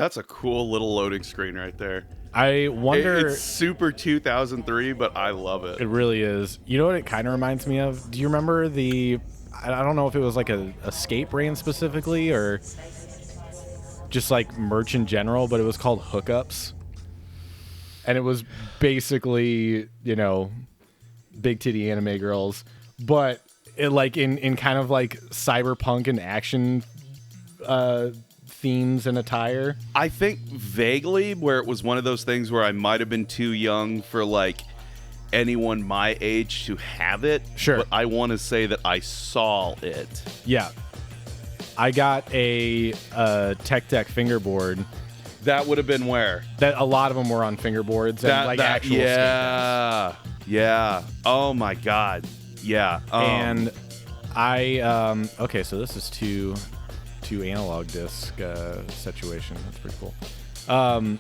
That's a cool little loading screen right there. I wonder. It's super 2003, but I love it. It really is. You know what it kind of reminds me of? Do you remember the? I don't know if it was like a skate brand specifically or just like merch in general, but it was called Hookups, and it was basically big titty anime girls, but it like in kind of like cyberpunk and action themes and attire. I think vaguely where it was one of those things where I might have been too young for like anyone my age to have it. Sure. But I want to say that I saw it. Yeah. I got a Tech Deck fingerboard. That would have been where? That a lot of them were on fingerboards and like actual skate decks. Yeah. Oh my God. Yeah. And I okay, so this is two analog disc situation. That's pretty cool. Go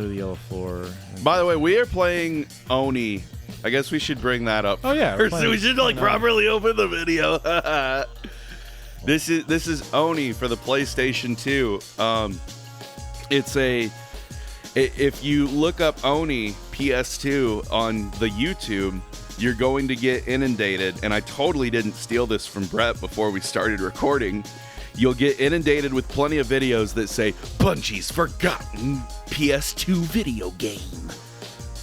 to the yellow floor. By the way, we are playing Oni. I guess we should bring that up. Oh yeah, we should like properly open the video. This is Oni for the PlayStation 2. If you look up Oni PS2 on the YouTube, you're going to get inundated. And I totally didn't steal this from Brett before we started recording. You'll get inundated with plenty of videos that say Bungie's forgotten PS2 video game.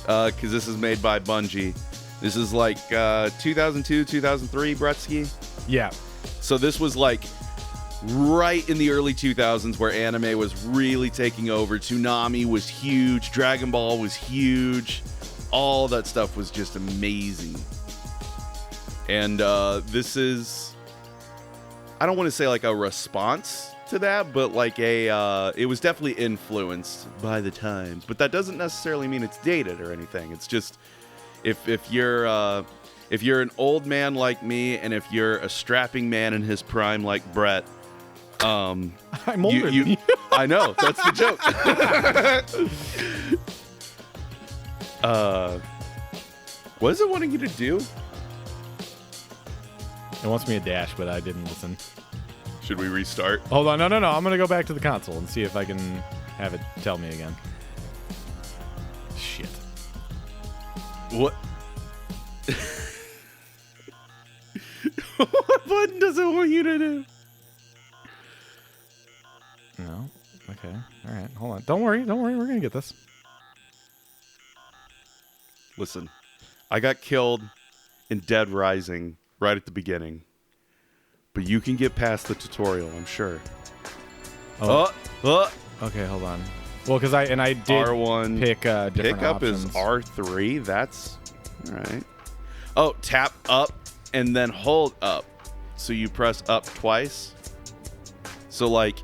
Because this is made by Bungie. This is like 2002, 2003, Bretsky. Yeah. So this was like right in the early 2000s where anime was really taking over. Toonami was huge. Dragon Ball was huge. All that stuff was just amazing. And this is, I don't want to say like a response to that, but like it was definitely influenced by the times. But that doesn't necessarily mean it's dated or anything. It's just if you're an old man like me, and if you're a strapping man in his prime like Brett, I'm older than you. I know, that's the joke. What is it wanting you to do? It wants me to dash, but I didn't listen. Should we restart? Hold on, no. I'm gonna go back to the console and see if I can have it tell me again. Shit. What? What button does it want you to do? No. Okay. All right. Hold on. Don't worry. We're gonna get this. Listen, I got killed in Dead Rising right at the beginning, but you can get past the tutorial, I'm sure. Okay, hold on. Well, because I did R1 pick different pickup options. is R3. That's all right. Oh, tap up and then hold up. So you press up twice. So like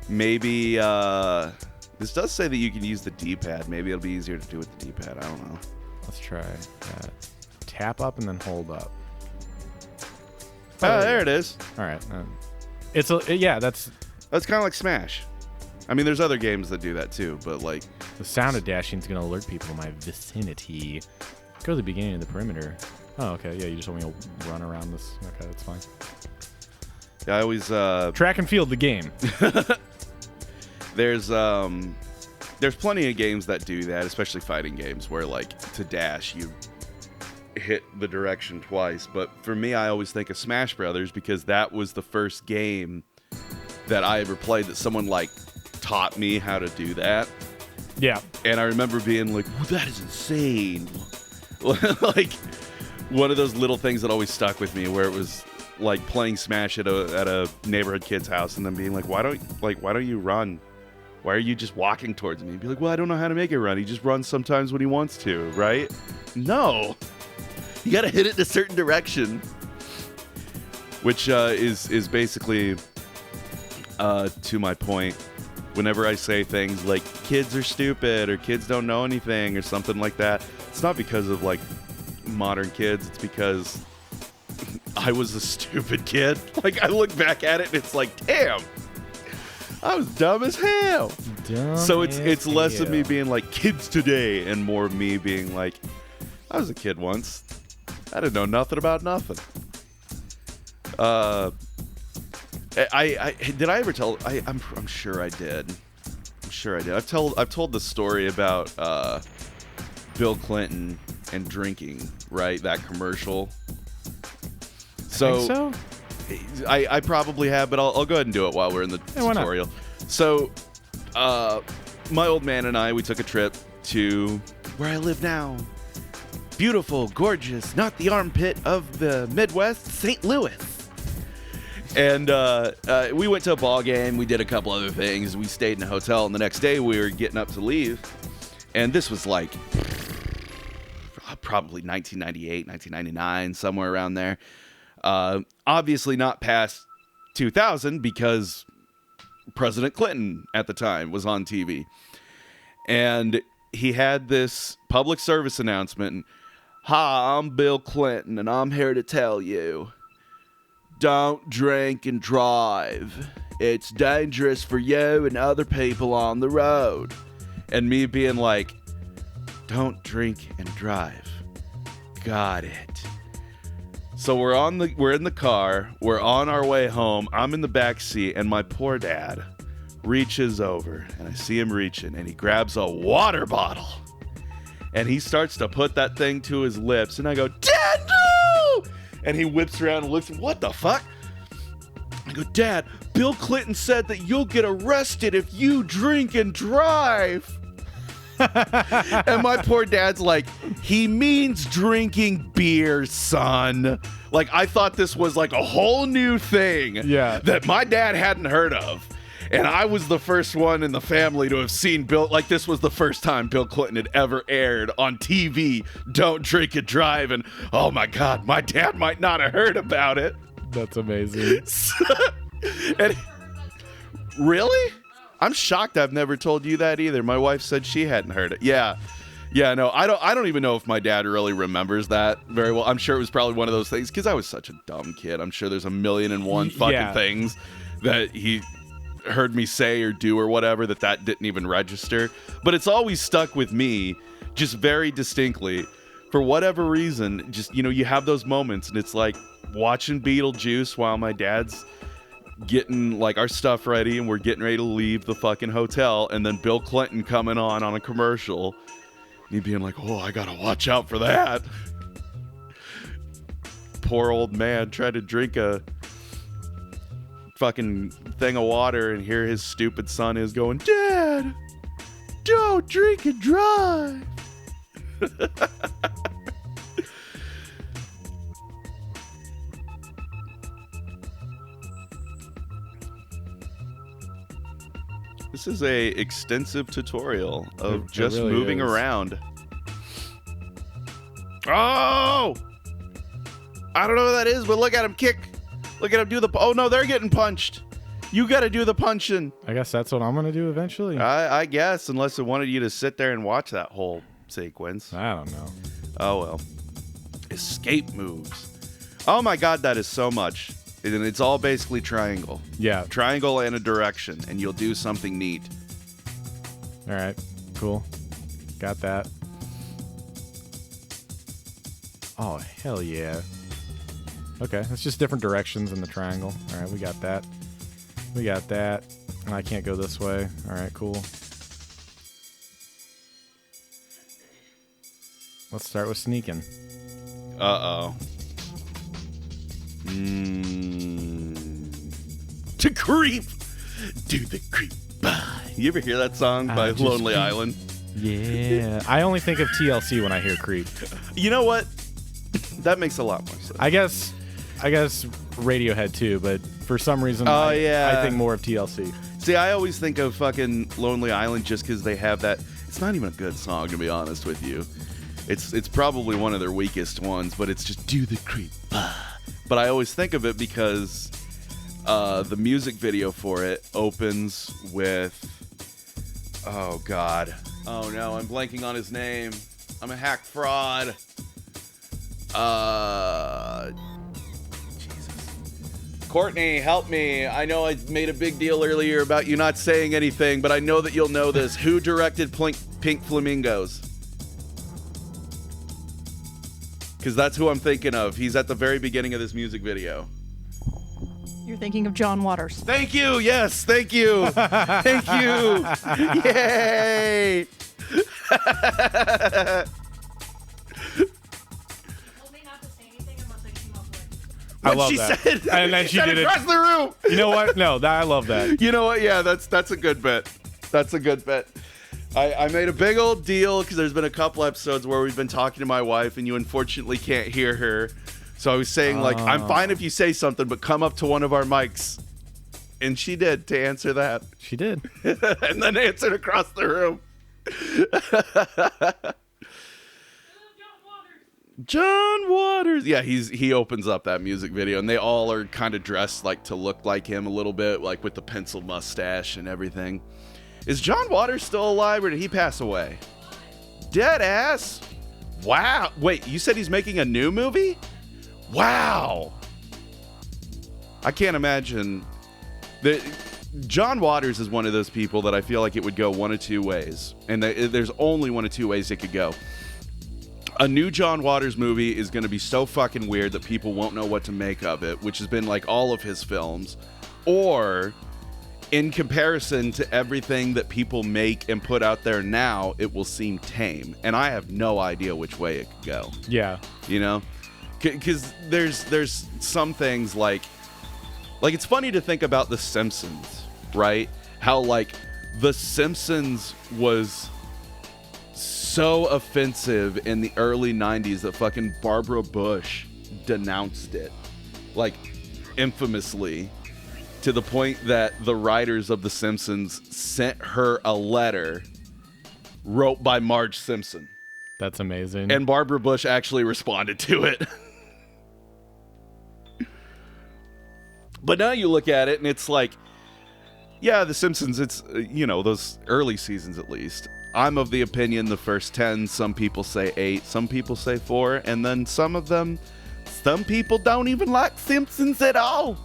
maybe this does say that you can use the D-pad. Maybe it'll be easier to do with the D-pad. I don't know. Let's try that. Tap up and then hold up. Oh, there it is. All right. That's kind of like Smash. I mean, there's other games that do that too, but like the sound of dashing is going to alert people in my vicinity. Go to the beginning of the perimeter. Oh, okay. Yeah, you just want me to run around this. Okay, that's fine. Yeah, I always track and field the game. There's plenty of games that do that, especially fighting games where like to dash you hit the direction twice. But for me, I always think of Smash Brothers because that was the first game that I ever played that someone like taught me how to do that. Yeah. And I remember being like, well, that is insane. Like one of those little things that always stuck with me where it was like playing Smash at a neighborhood kid's house and then being like, why don't you run? Why are you just walking towards me? And be like, well, I don't know how to make it run. He just runs sometimes when he wants to, right? No. You got to hit it in a certain direction. Which is basically to my point. Whenever I say things like kids are stupid or kids don't know anything or something like that, it's not because of like modern kids. It's because I was a stupid kid. Like I look back at it and it's like, damn, I was dumb as hell. So it's less of me being like kids today and more of me being like, I was a kid once. I didn't know nothing about nothing. I did I ever tell? I'm sure I did. I'm sure I did. I've told the story about Bill Clinton and drinking, right? That commercial. So I probably have, but I'll go ahead and do it while we're in the tutorial. So, my old man and I, we took a trip to where I live now. Beautiful, gorgeous, not the armpit of the Midwest, St. Louis. And we went to a ball game. We did a couple other things. We stayed in a hotel, and the next day we were getting up to leave. And this was like probably 1998, 1999, somewhere around there. Obviously not past 2000 because President Clinton at the time was on TV. And he had this public service announcement. Hi, I'm Bill Clinton, and I'm here to tell you, don't drink and drive. It's dangerous for you and other people on the road. And me being like, don't drink and drive. Got it. So we're in the car. We're on our way home. I'm in the back seat, and my poor dad reaches over, and I see him reaching, and he grabs a water bottle, and he starts to put that thing to his lips, and I go, Dad, no! And he whips around and looks, what the fuck? I go, Dad, Bill Clinton said that you'll get arrested if you drink and drive. And my poor dad's like, he means drinking beer, son. Like, I thought this was like a whole new thing that my dad hadn't heard of. And I was the first one in the family to have seen Bill. Like, this was the first time Bill Clinton had ever aired on TV, don't drink and drive. And oh my God, my dad might not have heard about it. That's amazing. And really? I'm shocked I've never told you that either. My wife said she hadn't heard it. Yeah, no, I don't even know if my dad really remembers that very well. I'm sure it was probably one of those things because I was such a dumb kid. I'm sure there's 1,000,001 fucking things that he heard me say or do or whatever that didn't even register. But it's always stuck with me just very distinctly. For whatever reason, just, you have those moments, and it's like watching Beetlejuice while my dad's getting like our stuff ready and we're getting ready to leave the fucking hotel, and then Bill Clinton coming on a commercial, me being like, oh, I gotta watch out for that. Poor old man tried to drink a fucking thing of water, and here his stupid son is going, Dad, don't drink and drive. This is a extensive tutorial of just really moving around. Oh! I don't know what that is, but look at him kick. Look at him do the... Oh, no, they're getting punched. You got to do the punching. I guess that's what I'm going to do eventually. I guess, unless it wanted you to sit there and watch that whole sequence. I don't know. Oh, well. Escape moves. Oh, my God, that is so much. And it's all basically triangle. Yeah. Triangle and a direction, and you'll do something neat. All right. Cool. Got that. Oh, hell yeah. Okay, it's just different directions in the triangle. All right, we got that. We got that. And I can't go this way. All right, cool. Let's start with sneaking. Uh-oh. To creep. Do the creep. You ever hear that song by Lonely Island? Yeah. I only think of TLC when I hear creep. You know what? That makes a lot more sense. I guess Radiohead too, but for some reason I think more of TLC. See, I always think of fucking Lonely Island just because they have that. It's not even a good song, to be honest with you. It's probably one of their weakest ones, but it's just do the creep. But I always think of it because the music video for it opens with, oh God, oh no, I'm blanking on his name. I'm a hack fraud. Jesus. Courtney, help me. I know I made a big deal earlier about you not saying anything, but I know that you'll know this. Who directed Pink Flamingos? Because that's who I'm thinking of. He's at the very beginning of this music video. You're thinking of John Waters. Thank you. Yes, thank you. Thank you. Yay. I love she that. said, And then she said did it across the room. You know what? No, I love that. You know what? Yeah, that's a good bit. That's a good bit. I made a big old deal because there's been a couple episodes where we've been talking to my wife and you unfortunately can't hear her. So I was saying, like, I'm fine if you say something, but come up to one of our mics. And she did to answer that. She did. And then answered across the room. John Waters. Yeah, he opens up that music video, and they all are kind of dressed like to look like him a little bit, like with the pencil mustache and everything. Is John Waters still alive, or did he pass away? Dead ass. Wow. Wait, you said he's making a new movie? Wow. I can't imagine. John Waters is one of those people that I feel like it would go one of two ways, and there's only one of two ways it could go. A new John Waters movie is going to be so fucking weird that people won't know what to make of it, which has been like all of his films. Or, in comparison to everything that people make and put out there now, it will seem tame. And I have no idea which way it could go. Yeah. You know? Because there's some things like it's funny to think about The Simpsons, right? How, like, The Simpsons was so offensive in the early 90s that fucking Barbara Bush denounced it, like, infamously, to the point that the writers of The Simpsons sent her a letter wrote by Marge Simpson. That's amazing. And Barbara Bush actually responded to it. But now you look at it and it's like, yeah, The Simpsons, it's, those early seasons at least. I'm of the opinion the first 10, some people say 8, some people say 4, and then some people don't even like Simpsons at all.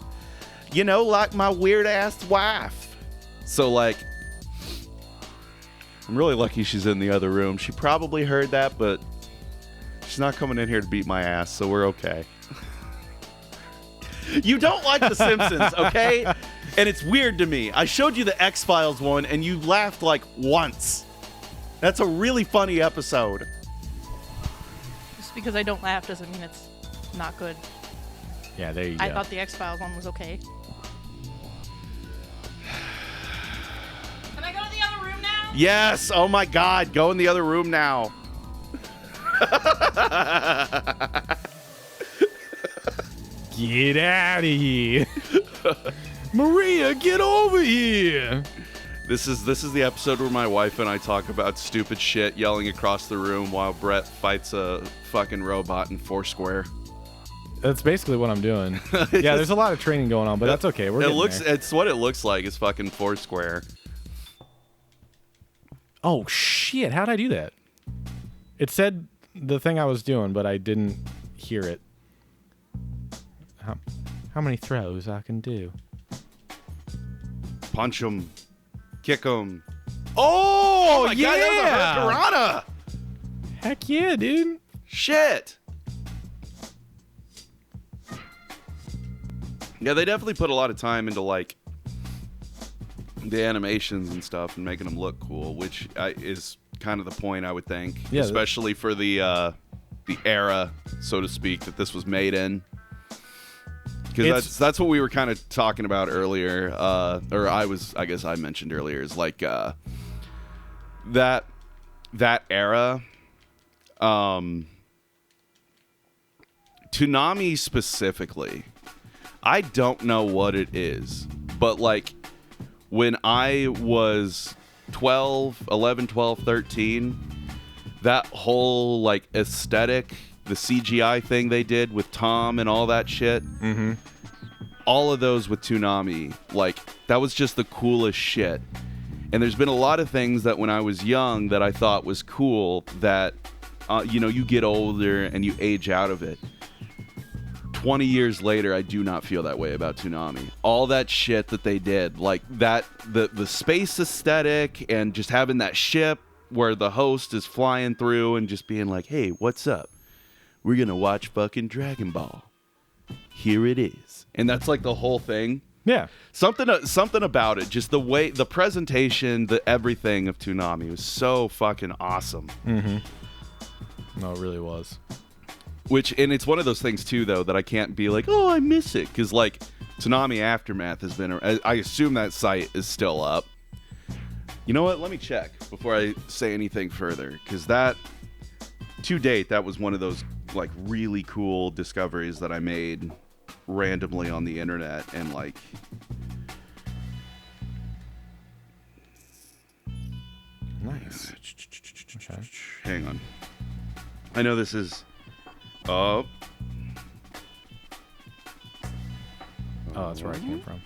Like my weird-ass wife. So, like, I'm really lucky she's in the other room. She probably heard that, but she's not coming in here to beat my ass, so we're okay. You don't like The Simpsons, okay? And it's weird to me. I showed you the X-Files one, and you laughed like once. That's a really funny episode. Just because I don't laugh doesn't mean it's not good. Yeah, there you go. I thought the X-Files one was okay. Can I go to the other room now? Yes. Oh my God. Go in the other room now. Get out of here. Maria, get over here. This is the episode where my wife and I talk about stupid shit yelling across the room while Brett fights a fucking robot in Foursquare. That's basically what I'm doing. Yeah, there's a lot of training going on, but that's okay. It's what it looks like. It's fucking Foursquare. Oh shit, how'd I do that? It said the thing I was doing, but I didn't hear it. How many throws I can do? Punch him. Kick him. Oh my yeah! God, that was a hurricanrana! Heck yeah, dude. Shit. Yeah, they definitely put a lot of time into, like, the animations and stuff and making them look cool, which is kind of the point, I would think. Yeah, especially for the era, so to speak, that this was made in. Because that's what we were kind of talking about earlier, or I guess I mentioned earlier, is like that era. Toonami specifically, I don't know what it is, but like when I was 11, 12, 13, that whole like aesthetic, the CGI thing they did with Tom and all that shit, all of those with Toonami, like that was just the coolest shit. And there's been a lot of things that when I was young that I thought was cool that, you get older and you age out of it. 20 years later, I do not feel that way about Toonami. All that shit that they did, like that, the space aesthetic and just having that ship where the host is flying through and just being like, hey, what's up? We're going to watch fucking Dragon Ball. here it is. And that's like the whole thing. Yeah. Something about it, just the way, the presentation, the everything of Toonami was so fucking awesome. Mm-hmm. No, it really was. And it's one of those things too, though, that I can't be like, oh, I miss it, because like Toonami Aftermath has been. I assume that site is still up. You know what? Let me check before I say anything further, because that, to date, that was one of those like really cool discoveries that I made randomly on the internet, and like nice. Okay. Hang on, I know this is oh, that's where I came from.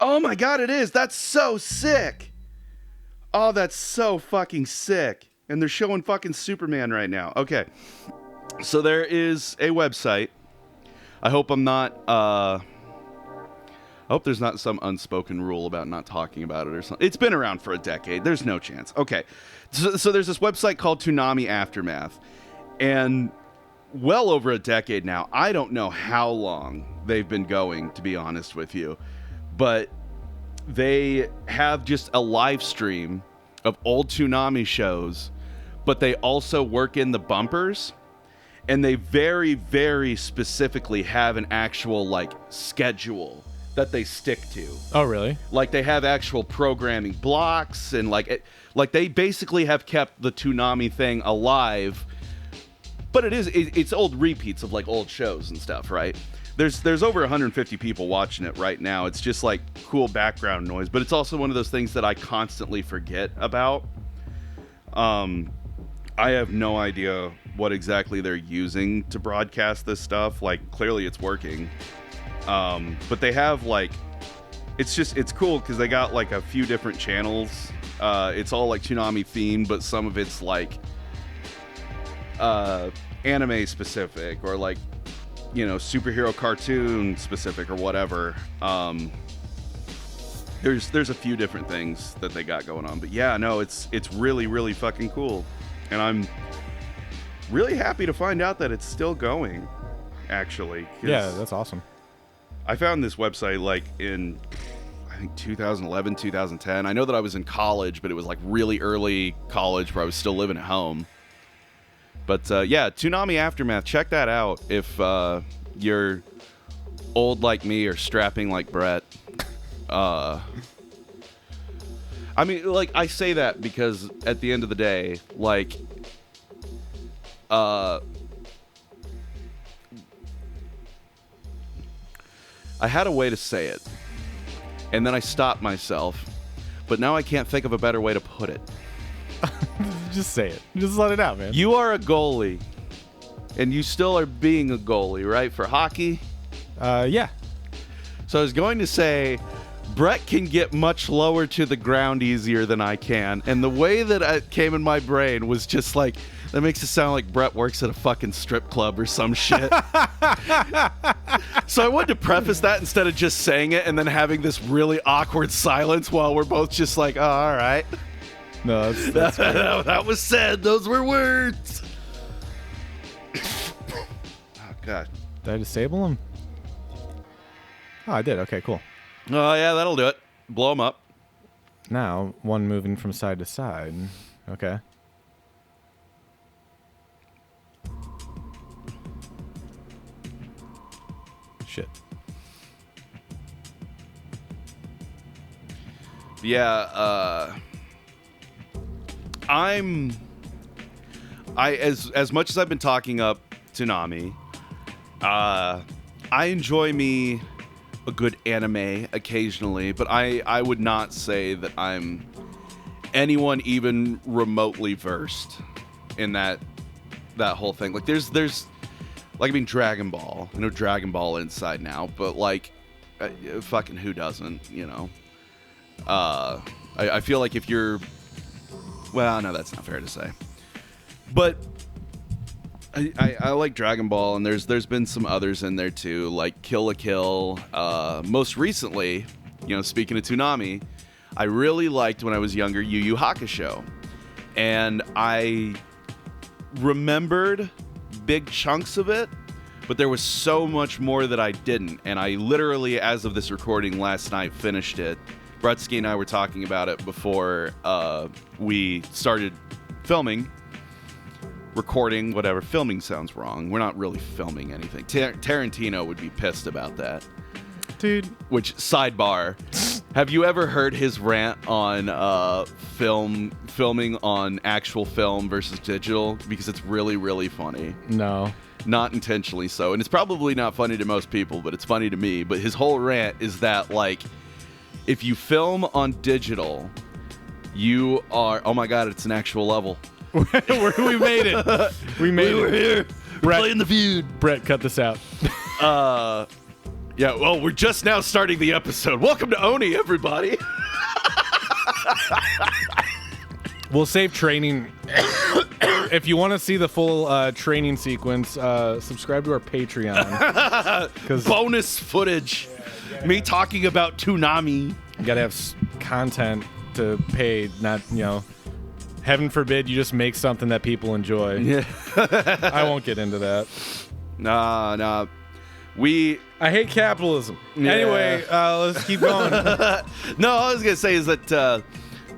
oh my god, it is. That's so sick. Oh, that's so fucking sick. And they're showing fucking Superman right now. Okay. So there is a website. I hope I'm not, I hope there's not some unspoken rule about not talking about it or something. It's been around for a decade. There's no chance. Okay. So there's this website called Toonami Aftermath. And well over a decade now. I don't know how long they've been going, to be honest with you. But they have just a live stream of old Toonami shows, but they also work in the bumpers, and they very, very specifically have an actual like schedule that they stick to. Oh, really? Like they have actual programming blocks, and like they basically have kept the Toonami thing alive. But it's old repeats of like old shows and stuff, right? There's over 150 people watching it right now. It's just like cool background noise, but it's also one of those things that I constantly forget about. I have no idea what exactly they're using to broadcast this stuff. Like clearly it's working. But they have like, it's cool because they got like a few different channels. It's all like Toonami themed, but some of it's like anime specific, or like, you know, superhero cartoon specific or whatever. There's a few different things that they got going on, but yeah, no, it's really, really fucking cool. And I'm really happy to find out that it's still going, actually. Yeah, that's awesome. I found this website like in, I think 2011, 2010. I know that I was in college, but it was like really early college where I was still living at home. But yeah, Toonami Aftermath, check that out if you're old like me or strapping like Brett. I mean, like, I say that because at the end of the day, like, I had a way to say it, and then I stopped myself, but now I can't think of a better way to put it. Just say it. Just let it out, man. You are a goalie, and you still are being a goalie, right, for hockey? Yeah. So I was going to say, Brett can get much lower to the ground easier than I can, and the way that it came in my brain was just like, that makes it sound like Brett works at a fucking strip club or some shit. So I wanted to preface that instead of just saying it and then having this really awkward silence while we're both just like, oh, all right. No, that's that was said. Those were words. Oh, God. Did I disable him? Oh, I did. Okay, cool. Oh, yeah, that'll do it. Blow them up. Now, one moving from side to side. Okay. Shit. Yeah, as much as I've been talking up Toonami, I enjoy me a good anime occasionally, but I would not say that I'm anyone even remotely versed in that whole thing. Like there's like, I mean, Dragon Ball. I know Dragon Ball inside now, but like fucking who doesn't, you know? I feel like if you're, well, no, that's not fair to say. But I like Dragon Ball, and there's been some others in there too, like Kill la Kill. Most recently, you know, speaking of Toonami, I really liked when I was younger Yu Yu Hakusho. and I remembered big chunks of it, but there was so much more that I didn't. And I literally, as of this recording last night, finished it. Brutsky and I were talking about it before we started filming, recording, whatever. Filming sounds wrong. We're not really filming anything. Tarantino would be pissed about that. Dude. Which, sidebar, have you ever heard his rant on filming on actual film versus digital? Because it's really, really funny. No. Not intentionally so. And it's probably not funny to most people, but it's funny to me. But his whole rant is that, like, if you film on digital, you are... Oh, my God, it's an actual level. We made it. We made it. We're here. We're playing the feud. Brett, cut this out. Yeah, well, we're just now starting the episode. Welcome to Oni, everybody. We'll save training. If you want to see the full training sequence, subscribe to our Patreon. Bonus footage. Me talking about Toonami. You got to have content to pay, not, heaven forbid you just make something that people enjoy. Yeah. I won't get into that. Nah. I hate capitalism. Yeah. Anyway, let's keep going. No, all I was going to say is that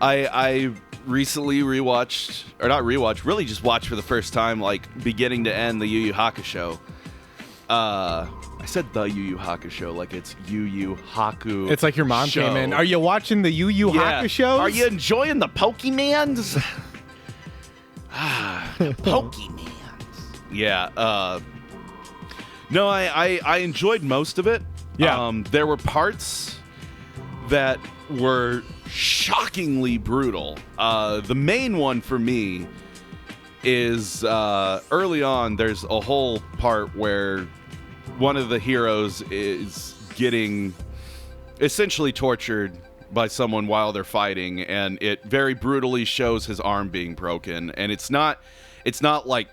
I recently rewatched, or not rewatched, really just watched for the first time, like, beginning to end, the Yu Yu Hakusho. I said the Yu Yu Hakusho like it's Yu Yu Haku. It's like your mom show. came in. Are you watching the Yu Yu Hakusho? Are you enjoying the Pokemans? Pokemans. Yeah. No, I enjoyed most of it. Yeah. There were parts that were shockingly brutal. The main one for me is early on, there's a whole part where one of the heroes is getting essentially tortured by someone while they're fighting, and it very brutally shows his arm being broken. And it's not like,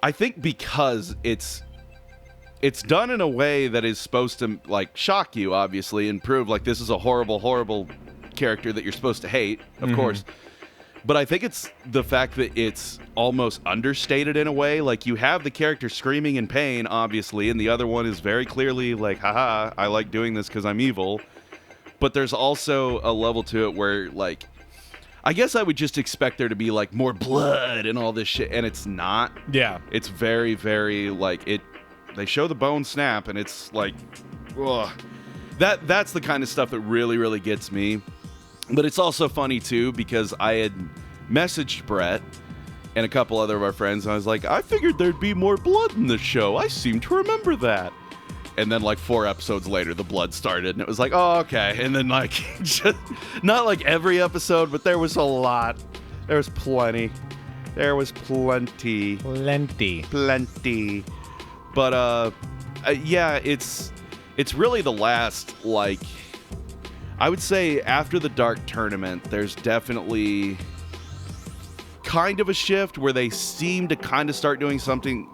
I think because it's done in a way that is supposed to, like, shock you, obviously, and prove, like, this is a horrible, horrible character that you're supposed to hate, of course. But I think it's the fact that it's almost understated in a way. Like, you have the character screaming in pain, obviously, and the other one is very clearly like, haha, I like doing this because I'm evil. But there's also a level to it where, like, I guess I would just expect there to be, like, more blood and all this shit, and it's not. Yeah. It's very, very, like, they show the bone snap, and it's like, ugh. That's the kind of stuff that really, really gets me. But it's also funny, too, because I had messaged Brett and a couple other of our friends, and I was like, I figured there'd be more blood in this show. I seem to remember that. And then, like, 4 episodes later, the blood started, and it was like, oh, okay. And then, like, just, not like every episode, but there was a lot. There was plenty. There was plenty. Plenty. But, yeah, it's really the last, like, I would say after the Dark Tournament, there's definitely kind of a shift where they seem to kind of start doing something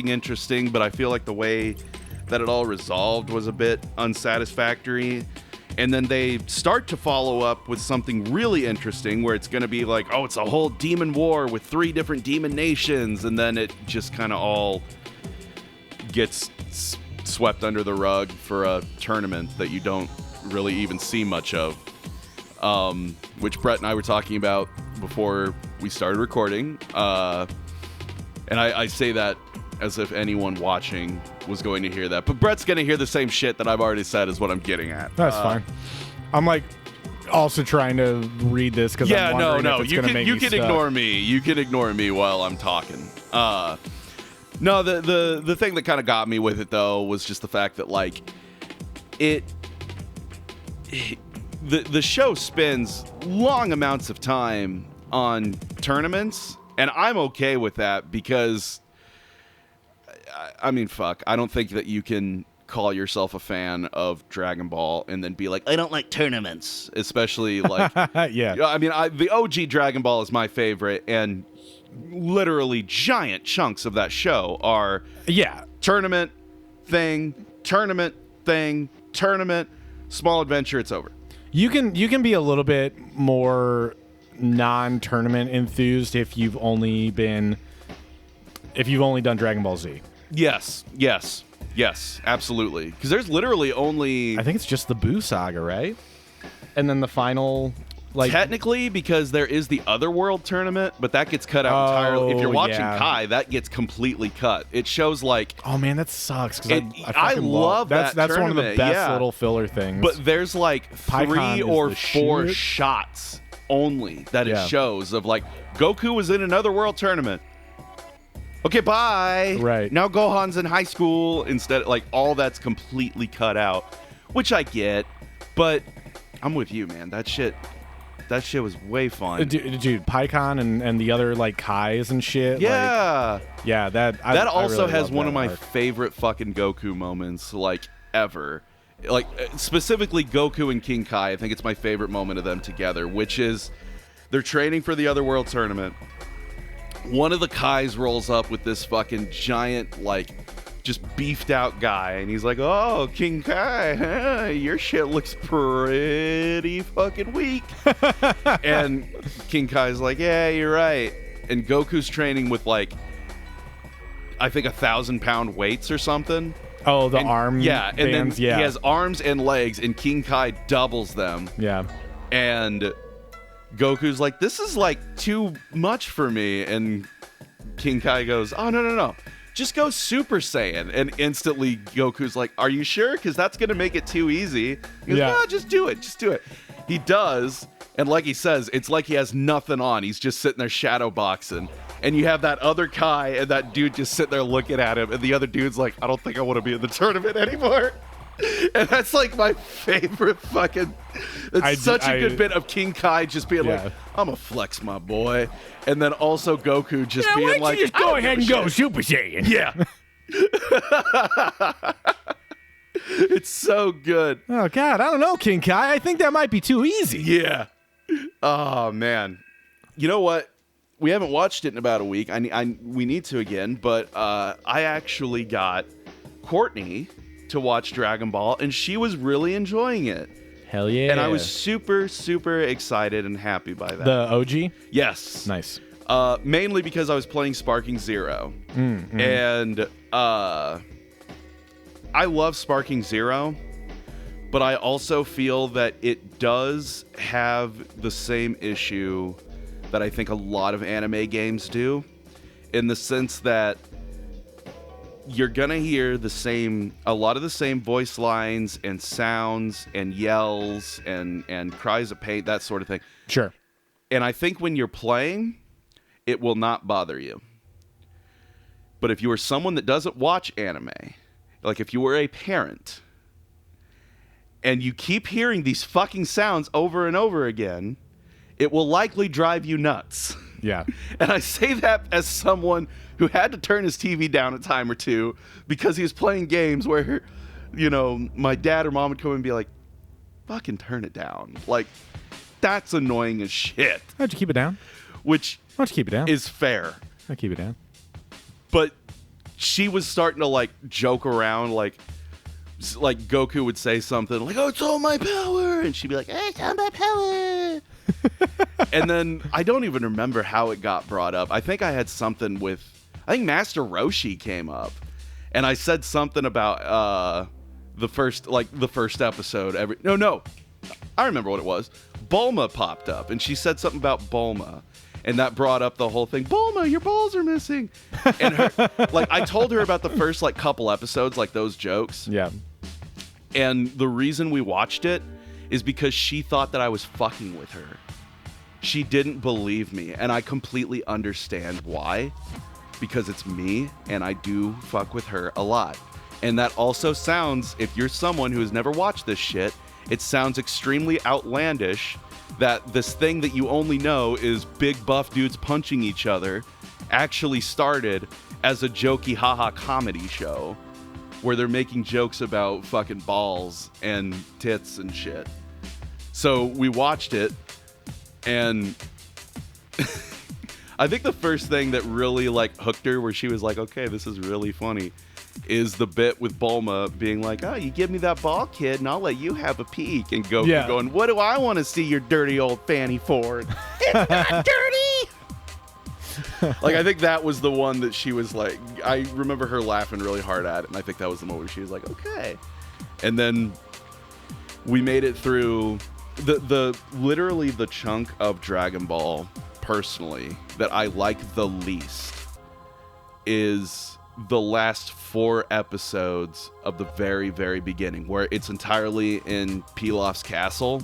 interesting, but I feel like the way that it all resolved was a bit unsatisfactory. And then they start to follow up with something really interesting where it's going to be like, oh, it's a whole demon war with 3 different demon nations, and then it just kind of all gets swept under the rug for a tournament that you don't really even see much of, which Brett and I were talking about before we started recording, and I say that as if anyone watching was going to hear that, but Brett's going to hear the same shit that I've already said is what I'm getting at. That's fine. I'm like also trying to read this because I'm wondering if it's going to make me stuck. Ignore me. You can ignore me while I'm talking. No, the thing that kind of got me with it though was just the fact that, like, the show spends long amounts of time on tournaments, and I'm okay with that because, I mean, fuck, I don't think that you can call yourself a fan of Dragon Ball and then be like, I don't like tournaments, especially, like, yeah. I mean, the OG Dragon Ball is my favorite, and literally giant chunks of that show are tournament thing, tournament, small adventure, it's over. You can be a little bit more non-tournament enthused if you've only done Dragon Ball Z. Yes, absolutely. Because there's literally only I think it's just the Buu saga, right? And then the final, like technically, because there is the Otherworld tournament, but that gets cut out entirely. If you're watching yeah. Kai, that gets completely cut. It shows like oh man, that sucks. Because I love that that's one of the tournament, best yeah. little filler things. But there's like PyCon 3 is or the 4 shit. shots only that Yeah. it shows of like Goku was in another world tournament. Okay, bye. Right. Now Gohan's in high school instead. Like all that's completely cut out, which I get, but I'm with you, man. That shit was way fun. Dude, PyCon and the other like Kais and shit. Yeah. Like, yeah. That Also really has love one that of my arc. favorite fucking Goku moments, like, ever. Like, specifically Goku and King Kai. I think it's my favorite moment of them together, which is they're training for the Otherworld tournament. One of the Kais rolls up with this fucking giant, like, just beefed out guy, and he's like, "Oh, King Kai, huh, your shit looks pretty fucking weak." And King Kai's like, "Yeah, you're right." And Goku's training with like, I think 1,000-pound weights or something. Oh, the And- arm yeah, and bands, then yeah. he has arms and legs, and King Kai doubles them. Yeah. And Goku's like, "This is like too much for me." And King Kai goes, "Oh, no. Just go Super Saiyan." And instantly Goku's like, "Are you sure? Because that's going to make it too easy." He goes, Yeah. "No, just do it. Just do it." He does. And like he says, it's like he has nothing on. He's just sitting there shadow boxing. And you have that other Kai and that dude just sitting there looking at him. And the other dude's like, "I don't think I want to be in the tournament anymore." And that's like my favorite fucking. It's such a good bit of King Kai just being Yeah. like, "I'm gonna flex my boy," and then also Goku just Yeah, why being don't like, you just "I go don't ahead give and a go shit." Super Saiyan? Yeah. It's so good. Oh God, I don't know, King Kai. I think that might be too easy. Yeah. Oh man. You know what? We haven't watched it in about a week. We need to again, but I actually got Courtney to watch Dragon Ball, and she was really enjoying it. Hell yeah. And I was super, super excited and happy by that. the OG. Yes. Nice. Mainly because I was playing Sparking Zero. And I love Sparking Zero, but I also feel that it does have the same issue that I think a lot of anime games do, in the sense that you're gonna hear a lot of the same voice lines and sounds and yells and cries of pain, that sort of thing. Sure. And I think when you're playing, it will not bother you. But if you are someone that doesn't watch anime, like if you were a parent, and you keep hearing these fucking sounds over and over again, it will likely drive you nuts. Yeah. And I say that as someone who had to turn his TV down a time or two because he was playing games where, you know, my dad or mom would come and be like, "Fucking turn it down." Like, that's annoying as shit. Why don't you keep it down? Which Why don't you keep it down? is fair. I'll keep it down. But she was starting to like joke around, like Goku would say something like, "Oh, it's all my power," and she'd be like, "Hey, it's all my power." And then I don't even remember how it got brought up. I think I had something with, I think Master Roshi came up, and I said something about the first episode. No, I remember what it was. Bulma popped up, and she said something about Bulma. And that brought up the whole thing. "Bulma, your balls are missing." And her, like, I told her about the first like couple episodes, like those jokes. Yeah. And the reason we watched it is because she thought that I was fucking with her. She didn't believe me, and I completely understand why. Because it's me, and I do fuck with her a lot. And that also sounds, if you're someone who has never watched this shit, it sounds extremely outlandish that this thing that you only know is big buff dudes punching each other actually started as a jokey haha comedy show where they're making jokes about fucking balls and tits and shit. So we watched it, and I think the first thing that really like hooked her, where she was like, "Okay, this is really funny," is the bit with Bulma being like, "Oh, you give me that ball, kid, and I'll let you have a peek." And Goku going, "What do I want to see your dirty old fanny for? It's not dirty." Like, I think that was the one that she was like, I remember her laughing really hard at it, and I think that was the moment where she was like, okay. And then we made it through the literally the chunk of Dragon Ball personally that I like the least is the last 4 episodes of the very, very beginning, where it's entirely in Pilaf's castle.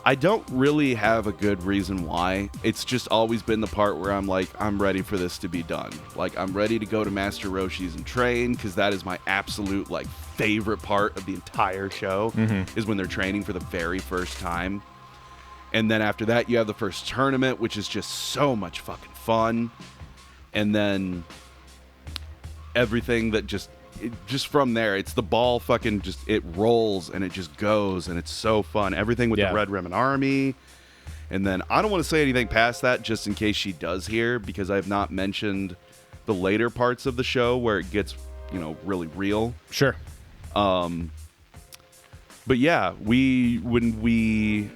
I don't really have a good reason why. It's just always been the part where I'm like, I'm ready for this to be done. Like, I'm ready to go to Master Roshi's and train, because that is my absolute, like, favorite part of the entire show, is when they're training for the very first time. And then after that, you have the first tournament, which is just so much fucking fun. And then everything that just from there, it's the ball fucking just, it rolls and it just goes, and it's so fun. Everything with the Red Ribbon Army. And then I don't want to say anything past that, just in case she does hear, because I have not mentioned the later parts of the show where it gets, really real. Sure. But yeah, when we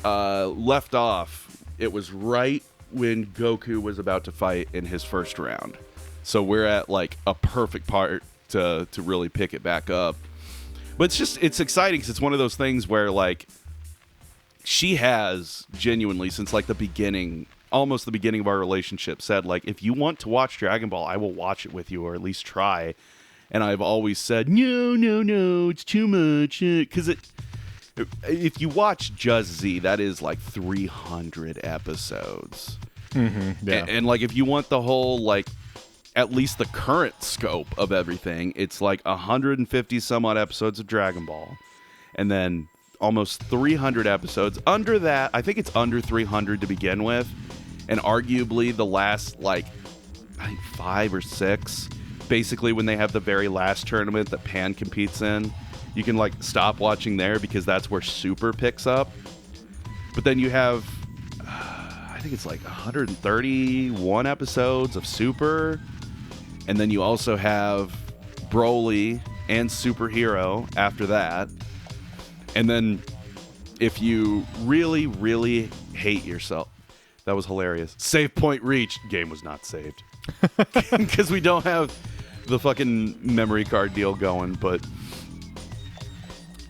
left off, it was right when Goku was about to fight in his first round. So we're at like a perfect part to really pick it back up. But it's exciting because it's one of those things where, like, she has genuinely, since like the beginning, almost the beginning of our relationship, said, like, if you want to watch Dragon Ball, I will watch it with you, or at least try. And I've always said, no, it's too much. Because if you watch Just Z, that is like 300 episodes. Yeah. And like, if you want the whole, like, at least the current scope of everything, it's like 150 some odd episodes of Dragon Ball, and then almost 300 episodes. Under that, I think it's under 300 to begin with, and arguably the last, like, I think 5 or 6, basically when they have the very last tournament that Pan competes in, you can like stop watching there because that's where Super picks up. But then you have I think it's like 131 episodes of Super. And then you also have Broly and Superhero after that. And then if you really, really hate yourself, that was hilarious. Save point reached. Game was not saved. Because we don't have the fucking memory card deal going. But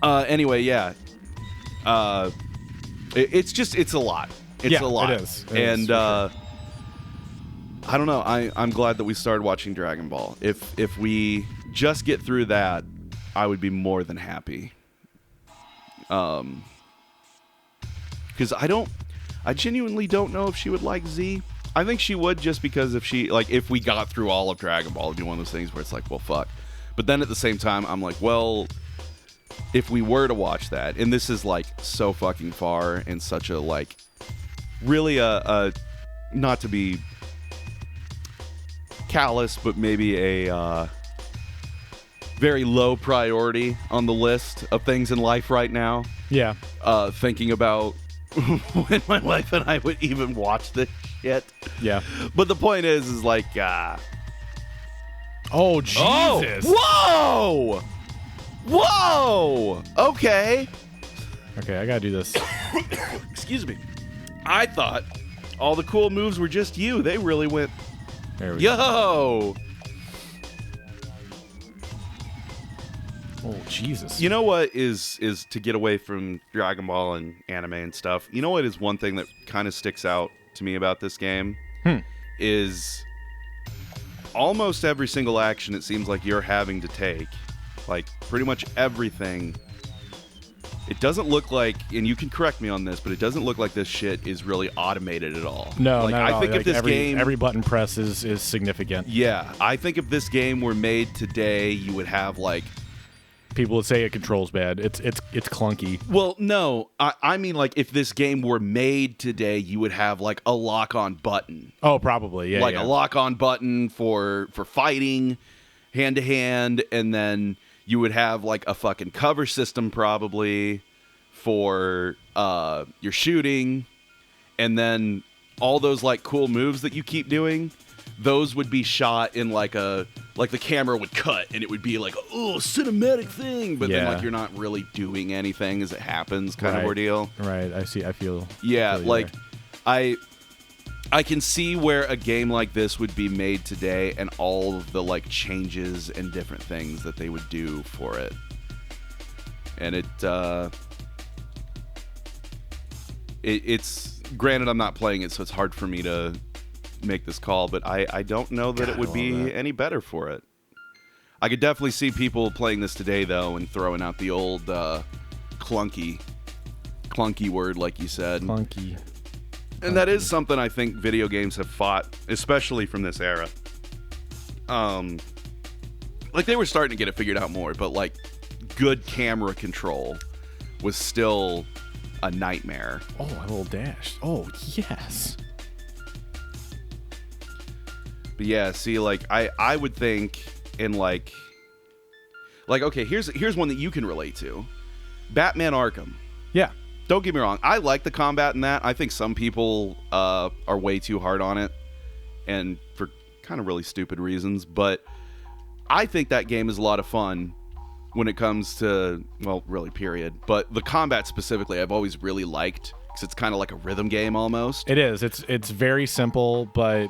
anyway, yeah. It's a lot. It's a lot. It is. And I don't know. I'm glad that we started watching Dragon Ball. If we just get through that, I would be more than happy. Because I genuinely don't know if she would like Z. I think she would, just because if we got through all of Dragon Ball, it'd be one of those things where it's like, well, fuck. But then at the same time, I'm like, well, if we were to watch that, and this is like so fucking far and such a, like, really a not to be callous, but maybe a very low priority on the list of things in life right now. Yeah. Thinking about when my wife and I would even watch this shit. Yeah. But the point is like, oh, Jesus. Oh, whoa. Okay. Okay, I gotta do this. Excuse me. I thought all the cool moves were just you. They really went. There we go. Oh, Jesus. You know what is to get away from Dragon Ball and anime and stuff? You know what is one thing that kind of sticks out to me about this game? Is almost every single action it seems like you're having to take. Like, pretty much everything. It doesn't look like, and you can correct me on this, but it doesn't look like this shit is really automated at all. No, like, not at I think all. if this game, every button press is significant. Yeah, I think if this game were made today, you would have like, people would say it controls bad. It's clunky. Well, no, I mean, like, if this game were made today, you would have like a lock-on button. Oh, probably, yeah. Like a lock-on button for fighting hand to hand, and then you would have like a fucking cover system probably for your shooting, and then all those like cool moves that you keep doing, those would be shot in like a like the camera would cut and it would be like, oh, cinematic thing, but then like you're not really doing anything as it happens, kind of ordeal. Right. I see. I feel. Yeah, I feel like I can see where a game like this would be made today, and all of the like changes and different things that they would do for it. And it's granted I'm not playing it, so it's hard for me to make this call, but I don't know that it would be any better for it. I could definitely see people playing this today though and throwing out the old clunky word, like you said. Clunky. And that is something I think video games have fought, especially from this era. Like they were starting to get it figured out more, but like good camera control was still a nightmare. Oh, a little dash. Oh, yes. But yeah, see, like I would think in like okay, here's one that you can relate to. Batman Arkham. Yeah. Don't get me wrong, I like the combat in that. I think some people are way too hard on it, and for kind of really stupid reasons, but I think that game is a lot of fun when it comes to, well, really, period. But the combat specifically, I've always really liked, because it's kind of like a rhythm game almost. It is. It's very simple, but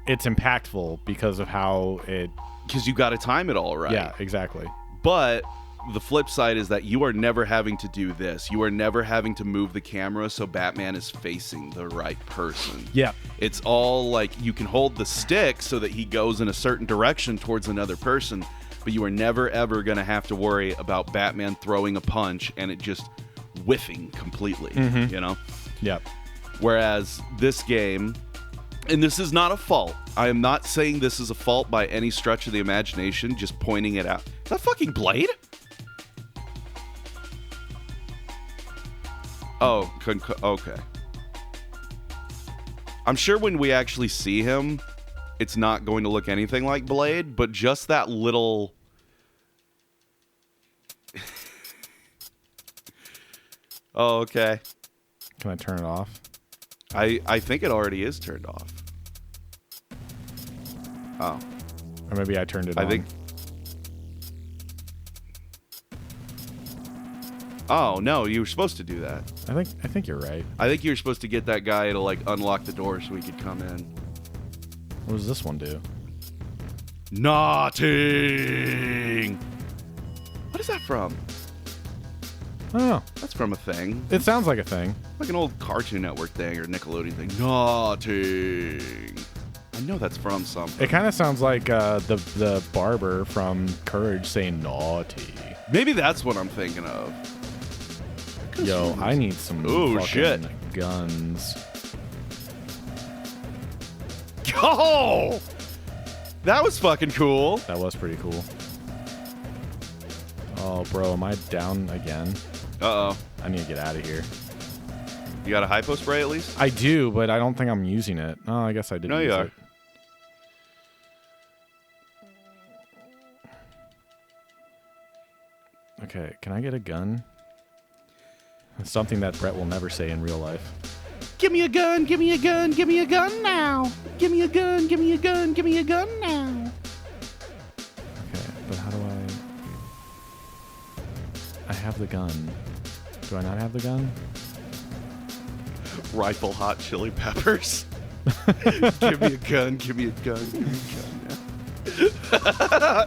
it's impactful because of how it... Because you got to time it all right. Yeah, exactly. But the flip side is that you are never having to do this. You are never having to move the camera so Batman is facing the right person. Yeah. It's all like you can hold the stick so that he goes in a certain direction towards another person, but you are never ever going to have to worry about Batman throwing a punch and it just whiffing completely, you know? Yep. Whereas this game, and this is not a fault. I am not saying this is a fault by any stretch of the imagination, just pointing it out. Is that fucking Blade? Oh, okay. I'm sure when we actually see him, it's not going to look anything like Blade, but just that little... Oh, okay. Can I turn it off? I think it already is turned off. Oh. Or maybe I turned it on. I think... Oh, no, you were supposed to do that. I think you're right. I think you were supposed to get that guy to, like, unlock the door so he could come in. What does this one do? Nothing! What is that from? I don't know. That's from a thing. It sounds like a thing. Like an old Cartoon Network thing or Nickelodeon thing. Nothing! I know that's from something. It kind of sounds like the barber from Courage saying naughty. Maybe that's what I'm thinking of. Yo, I need some fucking shit. guns. Oh! That was fucking cool. That was pretty cool. Oh, bro, am I down again? Uh-oh. I need to get out of here. You got a hypo spray at least? I do, but I don't think I'm using it. Oh, I guess I didn't. No, you use are. it. Okay, can I get a gun? It's something that Brett will never say in real life. Give me a gun, give me a gun, give me a gun now. Give me a gun, give me a gun, give me a gun now. Okay, but how do I have the gun. Do I not have the gun? Rifle hot chili peppers. Give me a gun, give me a gun, give me a gun now.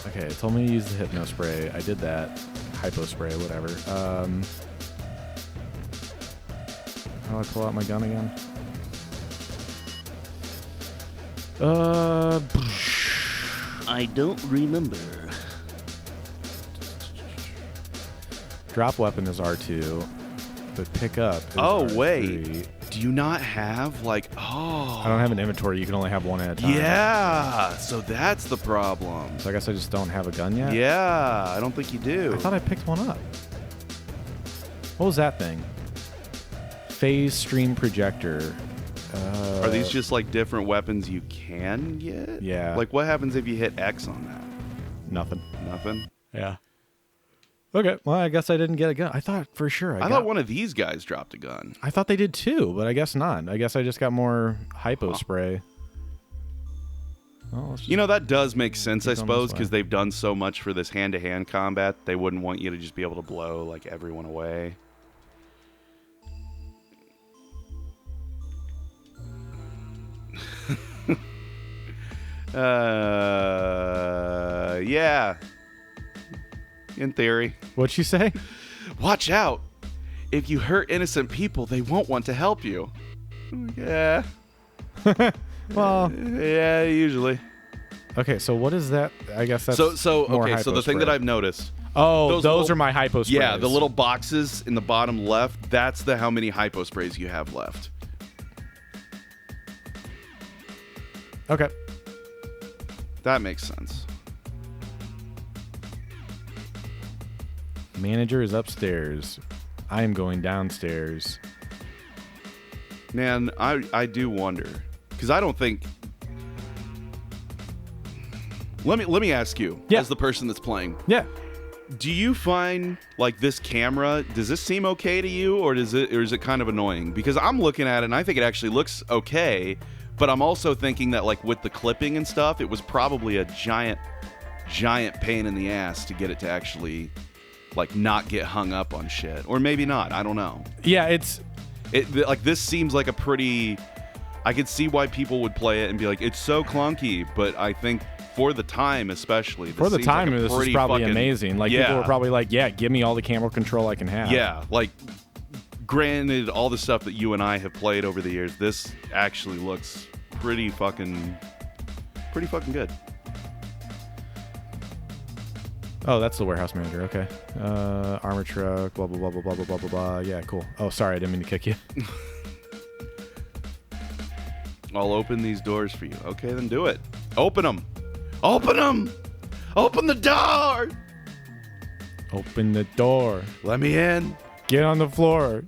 Okay, it told me to use the hypno spray. I did that. Hypo spray, whatever. How do I pull out my gun again? I don't remember. Drop weapon is R2, but pick up is Oh, R3. wait. Do you not have, like, I don't have an inventory. You can only have one at a time. Yeah, so that's the problem. So I guess I just don't have a gun yet? Yeah, I don't think you do. I thought I picked one up. What was that thing? Phase stream projector. Are these just, like, different weapons you can get? Yeah. Like, what happens if you hit X on that? Nothing. Nothing? Yeah. Okay, well, I guess I didn't get a gun. I thought for sure I thought one of these guys dropped a gun. I thought they did too, but I guess not. I guess I just got more hypo spray. Well, let's just You know, that does make sense, I Keep going suppose, this way. because they've done so much for this hand-to-hand combat. They wouldn't want you to just be able to blow, like, everyone away. Yeah. In theory. What'd she say? Watch out. If you hurt innocent people, they won't want to help you. Yeah. Well, Yeah, usually. okay. So what is that? I guess that's So more okay, so the thing that hypospray. I've noticed. Oh, those those little- are my hypo sprays. Yeah, the little boxes in the bottom left, that's the how many hypo sprays you have left. Okay. That makes sense. Manager is upstairs. I am going downstairs. Man, I do wonder, because I don't think. Let me ask you, Yeah. as the person that's playing, Yeah. do you find like this camera? Does this seem okay to you, or is it kind of annoying? Because I'm looking at it and I think it actually looks okay, but I'm also thinking that like with the clipping and stuff, it was probably a giant pain in the ass to get it to actually like not get hung up on shit, or maybe not. I don't know. Yeah, it's Like this seems like a pretty. I could see why people would play it and be like, it's so clunky, but I think for the time, especially for the seems time. like a This is pretty probably fucking- amazing. Like people were probably like, "Yeah, give me all the camera control I can have." Yeah, like granted, all the stuff that you and I have played over the years, this actually looks pretty fucking good. Oh, that's the warehouse manager. Okay. Armor truck. Blah blah blah blah blah blah blah blah blah. Yeah, cool. Oh, sorry, I didn't mean to kick you. I'll open these doors for you. Okay, then do it. Open them. Open them. Open the door. Open the door. Let me in. Get on the floor.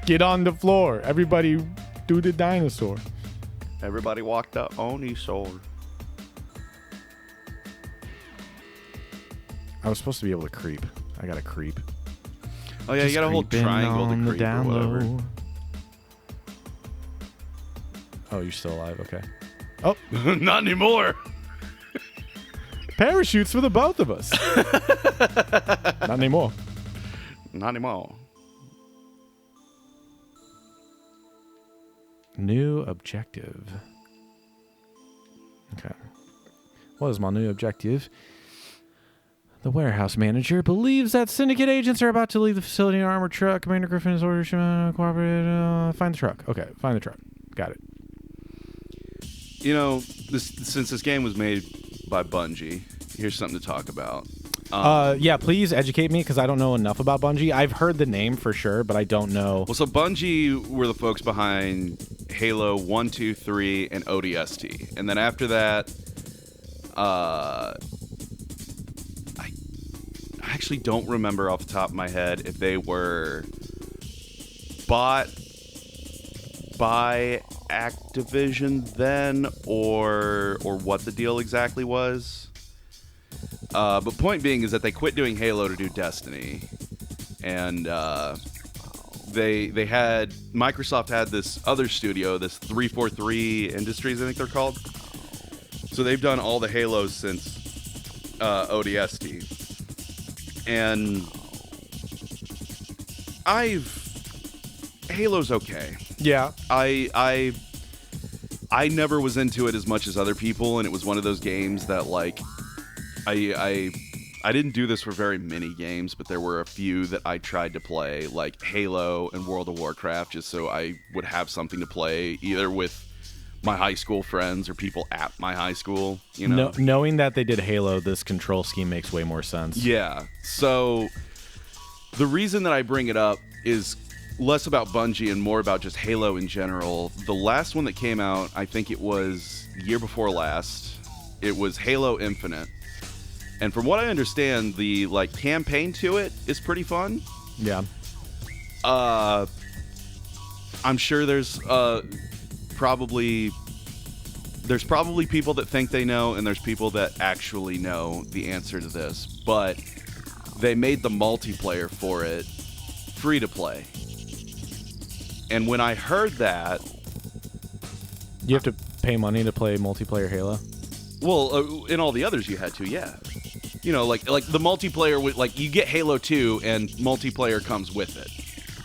Get on the floor. Everybody, do the dinosaur. Everybody walked up on his sword. I was supposed to be able to creep. I got to creep. Oh yeah, you got a whole creeping triangle on to the creep or down whatever. low. Oh, you're still alive. Okay. Oh, Not anymore. parachutes for the both of us. Not anymore. Not anymore. New objective. Okay. What is my new objective? The warehouse manager believes that syndicate agents are about to leave the facility in an armored truck. Commander Griffin is ordered to cooperate. Find the truck. Okay, find the truck. Got it. You know, since this game was made by Bungie, here's something to talk about. Yeah, please educate me because I don't know enough about Bungie. I've heard the name for sure, but I don't know. Well, so Bungie were the folks behind Halo 1, 2, 3, and ODST. And then after that, I actually don't remember off the top of my head if they were bought by Activision then or what the deal exactly was. But point being is that they quit doing Halo to do Destiny, and Microsoft had this other studio, this 343 Industries, I think they're called. So they've done all the Halos since ODST, and Halo's okay. Yeah. I never was into it as much as other people, and it was one of those games that like I didn't do this for very many games, but there were a few that I tried to play, like Halo and World of Warcraft, just so I would have something to play either with my high school friends or people at my high school, you know. Knowing that they did Halo, this control scheme makes way more sense. Yeah. So the reason that I bring it up is less about Bungie and more about just Halo in general. The last one that came out, I think it was the year before last. It was Halo Infinite. And from what I understand, the like campaign to it is pretty fun. Yeah. I'm sure there's probably people that think they know, and there's people that actually know the answer to this. But they made the multiplayer for it free to play. And when I heard that, You have to pay money to play multiplayer Halo? Well, in all the others you had to, yeah. You know, like the multiplayer, like you get Halo 2 and multiplayer comes with it.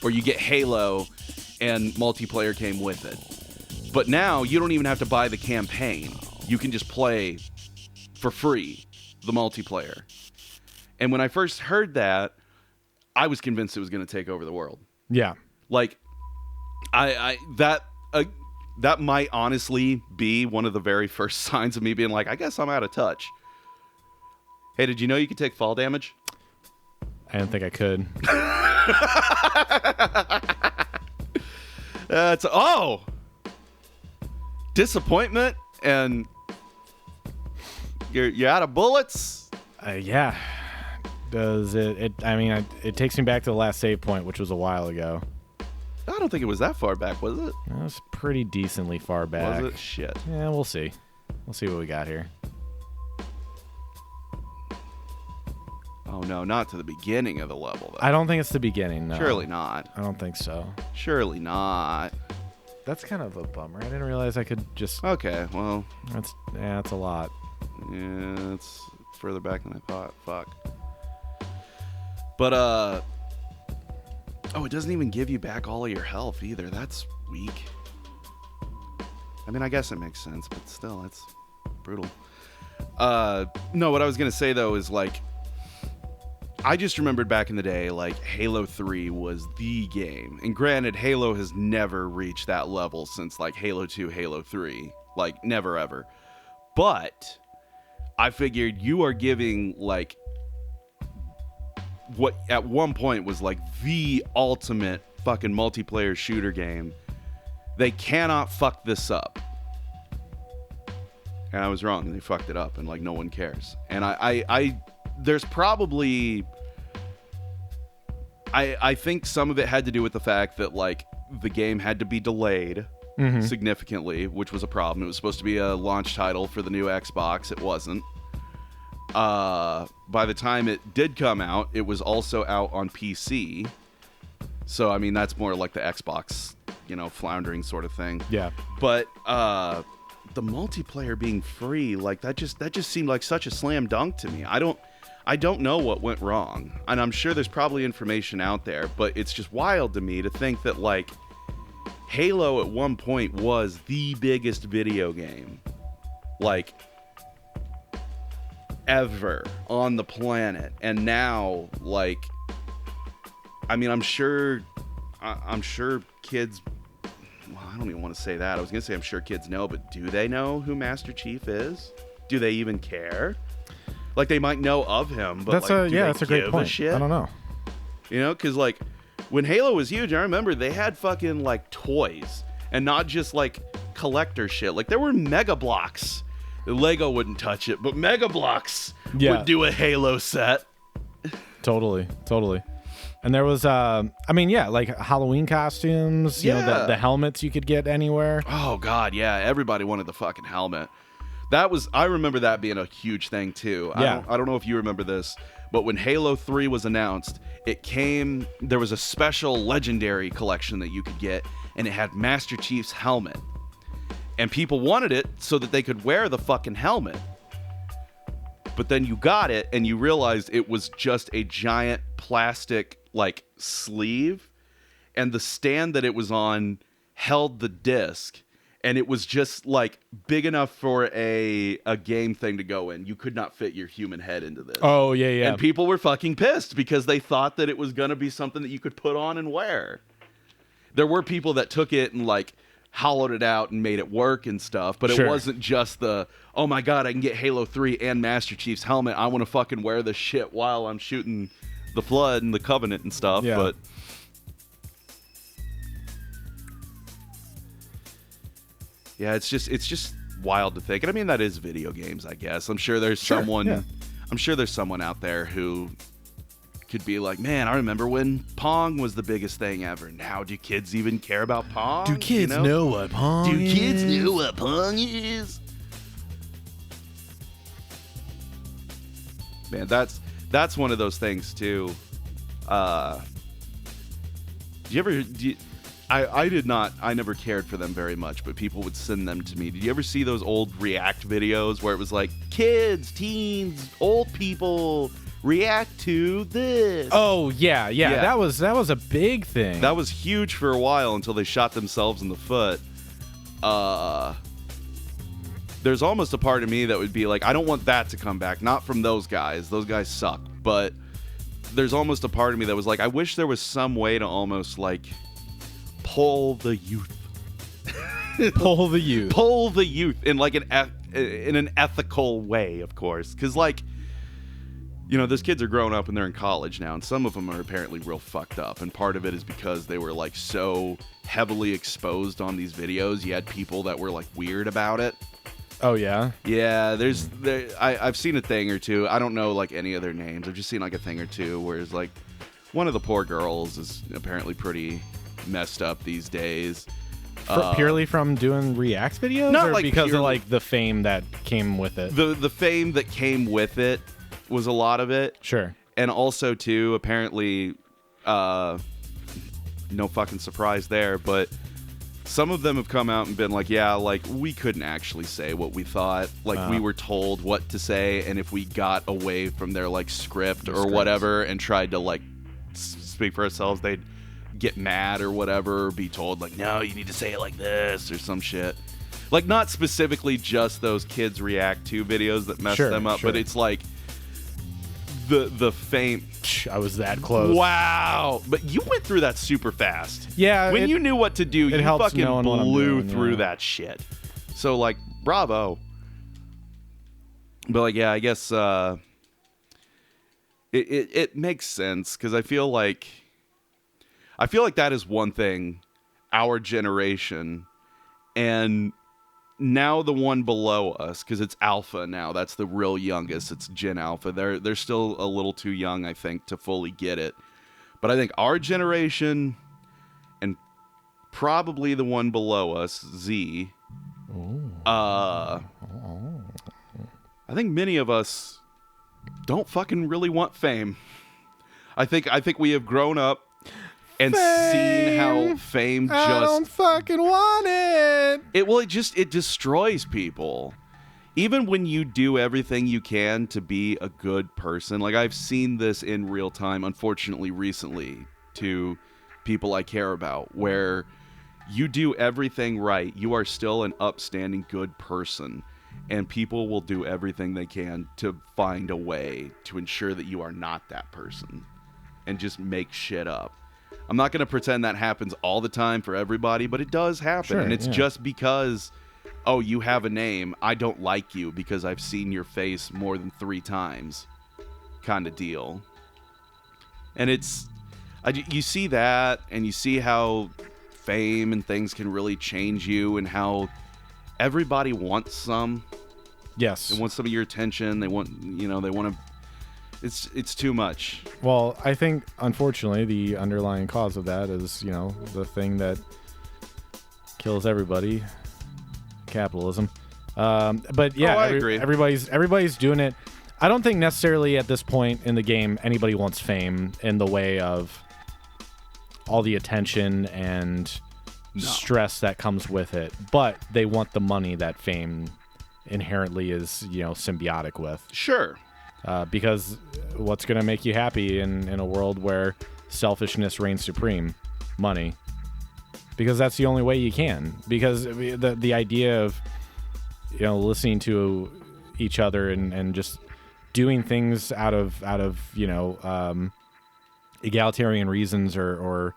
Or you get Halo and multiplayer came with it. But now you don't even have to buy the campaign. You can just play for free the multiplayer. And when I first heard that, I was convinced it was going to take over the world. Yeah. Like, that might honestly be one of the very first signs of me being like, I guess I'm out of touch. Hey, did you know you could take fall damage? I didn't think I could. Disappointment and you're out of bullets. Yeah. Does it? I mean, it takes me back to the last save point, which was a while ago. I don't think it was that far back, was it? That was pretty decently far back. Was it? Shit. Yeah, we'll see. We'll see what we got here. Oh no, not to the beginning of the level though. I don't think it's the beginning. No. Surely not. I don't think so. Surely not. That's kind of a bummer. I didn't realize I could just. Okay, well. That's a lot. Yeah, it's further back than I thought. Fuck. But it doesn't even give you back all of your health either. That's weak. I mean, I guess it makes sense, but still, that's brutal. No, what I was gonna say though is like, I just remembered back in the day, like Halo 3 was the game, and granted, Halo has never reached that level since like Halo 2, Halo 3, like never ever. But I figured you are giving like what at one point was like the ultimate fucking multiplayer shooter game. They cannot fuck this up. And I was wrong. They fucked it up and like no one cares. And I there's probably I think some of it had to do with the fact that like the game had to be delayed significantly, which was a problem. It was supposed to be a launch title for the new Xbox. It wasn't. By the time it did come out, it was also out on PC. So, I mean, that's more like the Xbox, floundering sort of thing. Yeah. But the multiplayer being free, like that just seemed like such a slam dunk to me. I don't know what went wrong. And I'm sure there's probably information out there, but it's just wild to me to think that like Halo at one point was the biggest video game. Like ever on the planet, and now like I mean I'm sure kids, well, I don't even want to say that. I was gonna say I'm sure kids know, but do they know who Master Chief is? Do they even care? Like they might know of him, but that's that's a great point. I don't know, because like when Halo was huge, I remember they had fucking like toys and not just like collector shit. Like there were Mega Blocks. Lego wouldn't touch it, but Mega Blocks would do a Halo set. Totally. And there was, like Halloween costumes, the helmets you could get anywhere. Oh, God, yeah. Everybody wanted the fucking helmet. I remember that being a huge thing, too. Yeah. I don't know if you remember this, but when Halo 3 was announced, there was a special legendary collection that you could get, and it had Master Chief's helmet. And people wanted it so that they could wear the fucking helmet. But then you got it and you realized it was just a giant plastic like sleeve, and the stand that it was on held the disc, and it was just like big enough for a game thing to go in. You could not fit your human head into this. Oh, yeah. And people were fucking pissed because they thought that it was going to be something that you could put on and wear. There were people that took it and like hollowed it out and made it work and stuff, but it wasn't just oh my God, I can get Halo 3 and Master Chief's helmet. I want to fucking wear this shit while I'm shooting the Flood and the Covenant and stuff. Yeah. But yeah, it's just wild to think. And I mean, that is video games, I guess. I'm sure there's someone out there who could be like, man, I remember when Pong was the biggest thing ever. Now, do kids even care about Pong? Do kids know what Pong is? Do kids know what Pong is? Man, that's one of those things too. I never cared for them very much, but people would send them to me. Did you ever see those old React videos where it was like, kids, teens, old people react to this? Oh, yeah. That was a big thing. That was huge for a while until they shot themselves in the foot. There's almost a part of me that would be like, I don't want that to come back. Not from those guys. Those guys suck. But there's almost a part of me that was like, I wish there was some way to almost like pull the youth. Pull the youth. Pull the youth in like in an ethical way, of course. Because like, you know, those kids are grown up and they're in college now, and some of them are apparently real fucked up. And part of it is because they were like so heavily exposed on these videos. You had people that were like weird about it. Oh, yeah? Yeah, I've seen a thing or two. I don't know like any of their names. I've just seen like a thing or two where it's like one of the poor girls is apparently pretty messed up these days. Purely from doing React videos? Not or like because purely. of like the fame that came with it? The fame that came with it was a lot of it. Sure. And also, too, apparently, no fucking surprise there, but some of them have come out and been like, yeah, like, we couldn't actually say what we thought. Like, we were told what to say, and if we got away from their, like, script or whatever and tried to, like, speak for ourselves, they'd get mad or whatever, or be told, like, no, you need to say it like this or some shit. Like, not specifically just those kids react to videos that mess them up, but it's like the fame. I was that close. Wow. But you went through that super fast. Yeah. When you knew what to do, you helps fucking knowing what I'm blew doing, through yeah. that shit. So, like, bravo. But, like, yeah, I guess it makes sense, because I feel like that is one thing our generation and now the one below us, because it's Alpha now. That's the real youngest. It's Gen Alpha. They're still a little too young, I think, to fully get it. But I think our generation and probably the one below us, Z, I think many of us don't fucking really want fame. I think we have grown up and seen how fame just... I don't fucking want it. It destroys people. Even when you do everything you can to be a good person. Like, I've seen this in real time, unfortunately, recently, to people I care about, where you do everything right. You are still an upstanding, good person. And people will do everything they can to find a way to ensure that you are not that person. And just make shit up. I'm not going to pretend that happens all the time for everybody, but it does happen. Sure, and it's just because, oh, you have a name, I don't like you because I've seen your face more than 3 times kind of deal. And you see that, and you see how fame and things can really change you, and how everybody wants some. Yes. They want some of your attention. They want to... It's too much. Well, I think, unfortunately, the underlying cause of that is, the thing that kills everybody, capitalism. But yeah, I agree. Everybody's doing it. I don't think necessarily at this point in the game anybody wants fame in the way of all the attention and stress that comes with it. But they want the money that fame inherently is, symbiotic with. Sure. Because what's going to make you happy in a world where selfishness reigns supreme? Money. Because that's the only way you can. Because the idea of, listening to each other and just doing things out of egalitarian reasons or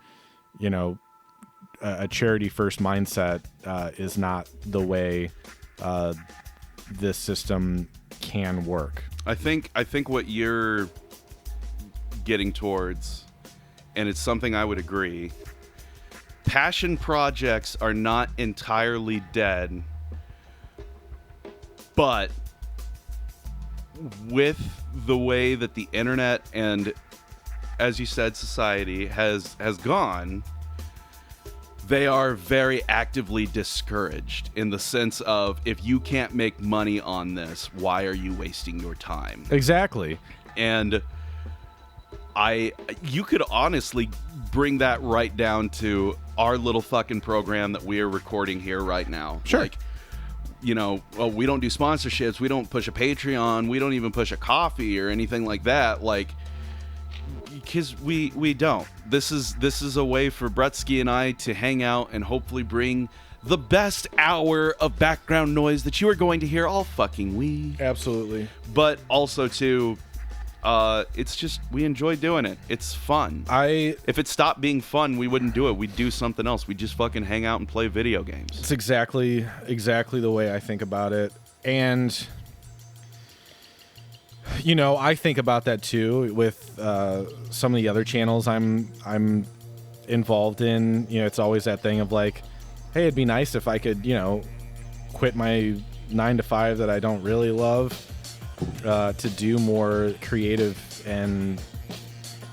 a charity first mindset is not the way this system can work. I think what you're getting towards, and it's something I would agree, passion projects are not entirely dead, but with the way that the internet and, as you said, society has gone, they are very actively discouraged, in the sense of, if you can't make money on this, why are you wasting your time? Exactly. And you could honestly bring that right down to our little fucking program that we are recording here right now. Sure. Like, you know, well, we don't do sponsorships. We don't push a Patreon. We don't even push a coffee or anything like that. Like, because we don't. This is a way for Bretsky and I to hang out and hopefully bring the best hour of background noise that you are going to hear all fucking week. Absolutely. But also too, it's just we enjoy doing it. It's fun. If it stopped being fun, we wouldn't do it. We'd do something else. We'd just fucking hang out and play video games. It's exactly the way I think about it. And you know, I think about that too with some of the other channels I'm involved in. You know, it's always that thing of like, hey, it'd be nice if I could, you know, quit my 9-to-5 that I don't really love to do more creative and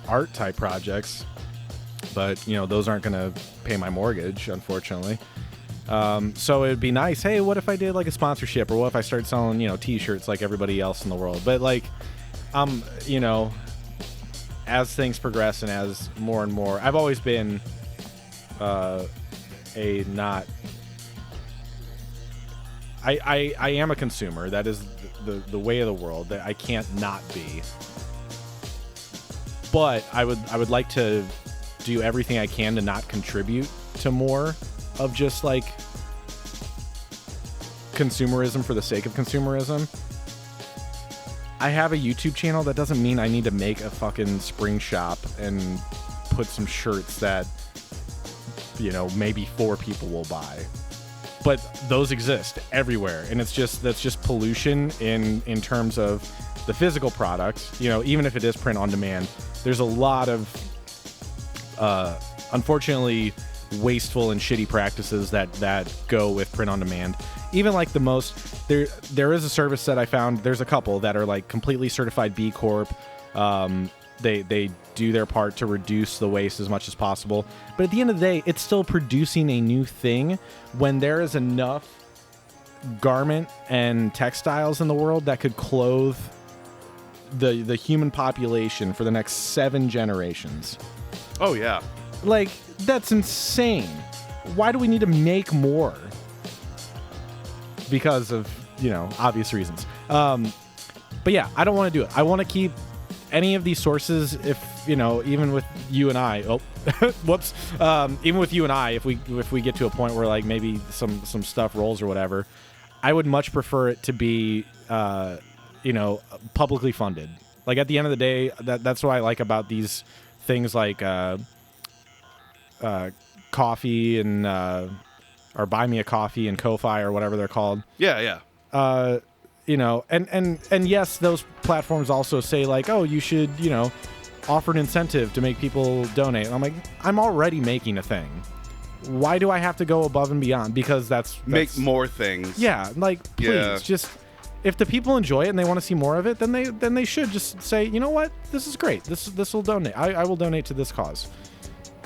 art type projects. But, you know, those aren't going to pay my mortgage, unfortunately. So it'd be nice, hey, what if I did like a sponsorship, or what if I started selling, you know, t-shirts like everybody else in the world? But like, you know, as things progress and as more and more, I've always been I am a consumer. That is the way of the world that I can't not be. But I would like to do everything I can to not contribute to more of just like consumerism for the sake of consumerism. I have a YouTube channel. That doesn't mean I need to make a fucking spring shop and put some shirts that, you know, maybe 4 people will buy. But those exist everywhere, and that's just pollution in terms of the physical product. You know, even if it is print on demand, there's a lot of unfortunately wasteful and shitty practices that go with print on demand. Even like the most, there is a service that I found. There's a couple that are like completely certified B Corp. They do their part to reduce the waste as much as possible. But at the end of the day, it's still producing a new thing when there is enough garment and textiles in the world that could clothe the human population for the next 7 generations. Oh, yeah. Like, that's insane. Why do we need to make more? Because of, you know, obvious reasons. But yeah, I don't want to do it. I want to keep any of these sources, if, you know, even with you and I, whoops, even with you and I, if we get to a point where like maybe some stuff rolls or whatever, I would much prefer it to be, you know, publicly funded. Like at the end of the day, that's what I like about these things like coffee and or Buy Me a Coffee and Ko-Fi or whatever they're called. Yeah. You know, and yes, those platforms also say like, oh, you should, you know, offer an incentive to make people donate. And I'm like, I'm already making a thing. Why do I have to go above and beyond? Because that's make more things. Yeah, like please, just if the people enjoy it and they want to see more of it, then they should just say, you know what, this is great. This will donate. I will donate to this cause.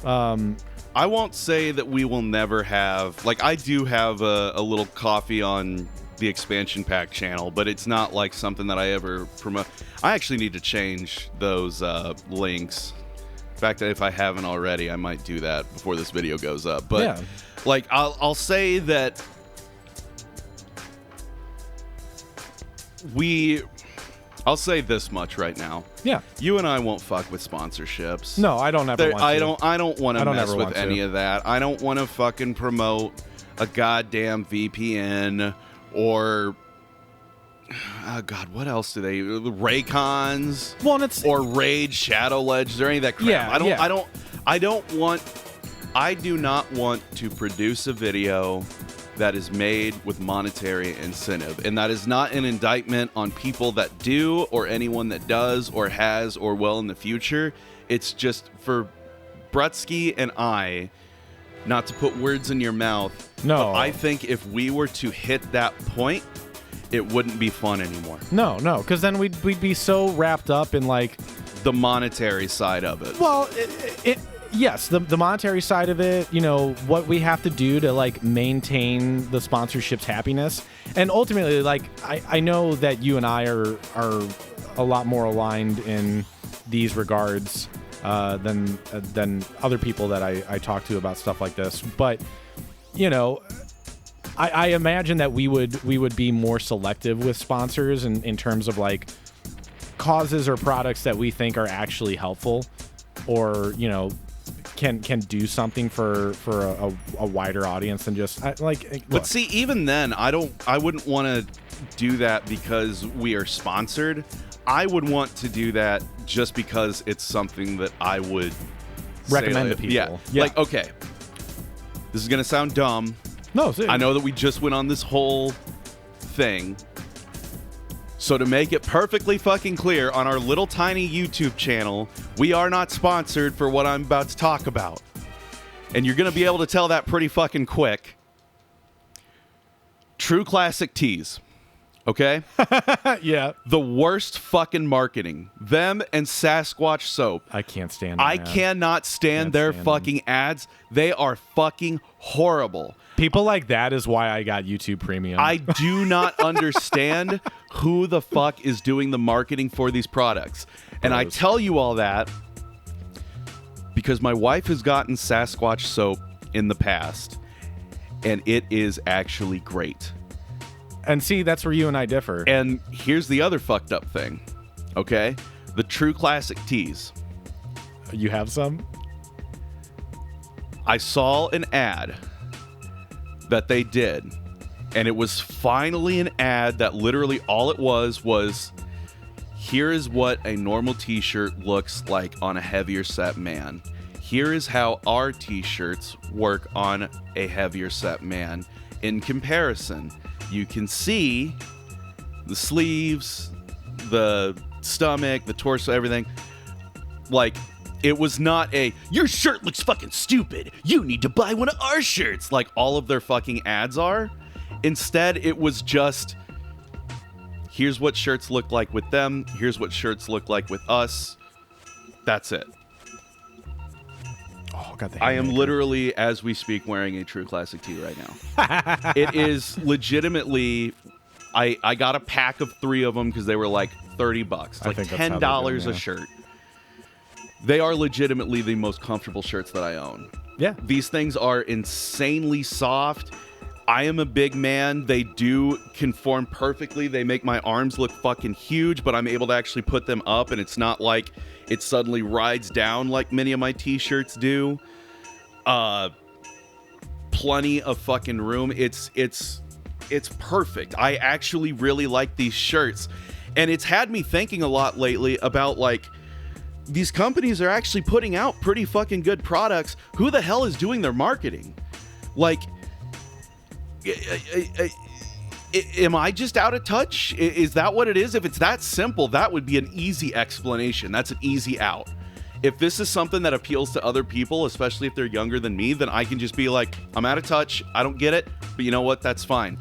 I won't say that we will never have, like, I do have a little coffee on the expansion pack channel, but it's not like something that I ever promote. I actually need to change those links. In fact, if I haven't already, I might do that before this video goes up. But yeah. Like, I'll say that I'll say this much right now. Yeah. You and I won't fuck with sponsorships. No, I don't ever want to. I don't want to mess with any of that. I don't want to fucking promote a goddamn VPN or oh god, what else do they? Raycons. Well, it's or Raid, Shadow Legends, or any of that crap. Yeah, I do not want to produce a video that is made with monetary incentive. And that is not an indictment on people that do, or anyone that does, or has, or will in the future. It's just for Bretsky and I, not to put words in your mouth. No. But I think if we were to hit that point, it wouldn't be fun anymore. No, because then we'd be so wrapped up in like the monetary side of it. Well, yes, the monetary side of it, you know, what we have to do to like maintain the sponsorship's happiness. And ultimately, like I know that you and I are a lot more aligned in these regards than other people that I talk to about stuff like this. But I imagine that we would be more selective with sponsors in terms of like causes or products that we think are actually helpful, or can do something for a wider audience than just But see, even then, I wouldn't want to do that because we are sponsored. I would want to do that just because it's something that I would recommend say, to people. Yeah. Like, okay, this is gonna sound dumb. No, seriously. I know that we just went on this whole thing. So to make it perfectly fucking clear, on our little tiny YouTube channel, we are not sponsored for what I'm about to talk about. And you're going to be able to tell that pretty fucking quick. True Classic Tees. Okay? Yeah. The worst fucking marketing. Them and Sasquatch Soap. I can't stand them. I cannot stand their fucking ads. They are fucking horrible. People like that is why I got YouTube Premium. I do not understand who the fuck is doing the marketing for these products. And I tell you all that because my wife has gotten Sasquatch Soap in the past, and it is actually great. And see, that's where you and I differ. And here's the other fucked up thing, okay? The True Classic Tees. You have some? I saw an ad that they did, and it was finally an ad that literally all it was here is what a normal t-shirt looks like on a heavier set man. Here is how our t-shirts work on a heavier set man. In comparison, you can see the sleeves, the stomach, the torso, everything. Like, it was not your shirt looks fucking stupid, you need to buy one of our shirts, like all of their fucking ads are. Instead, it was just, here's what shirts look like with them, here's what shirts look like with us. That's it. Oh, got the I am literally, as we speak, wearing a True Classic tee right now. It is legitimately, I got a pack of 3 of them because they were like $30, like $10 a shirt. They are legitimately the most comfortable shirts that I own. Yeah. These things are insanely soft. I am a big man. They do conform perfectly. They make my arms look fucking huge, but I'm able to actually put them up, and it's not like it suddenly rides down like many of my t-shirts do. Plenty of fucking room. It's perfect. I actually really like these shirts. And it's had me thinking a lot lately about like, these companies are actually putting out pretty fucking good products. Who the hell is doing their marketing? Like, am I just out of touch? Is that what it is? If it's that simple, that would be an easy explanation. That's an easy out. If this is something that appeals to other people, especially if they're younger than me, then I can just be like, I'm out of touch. I don't get it. But you know what? That's fine.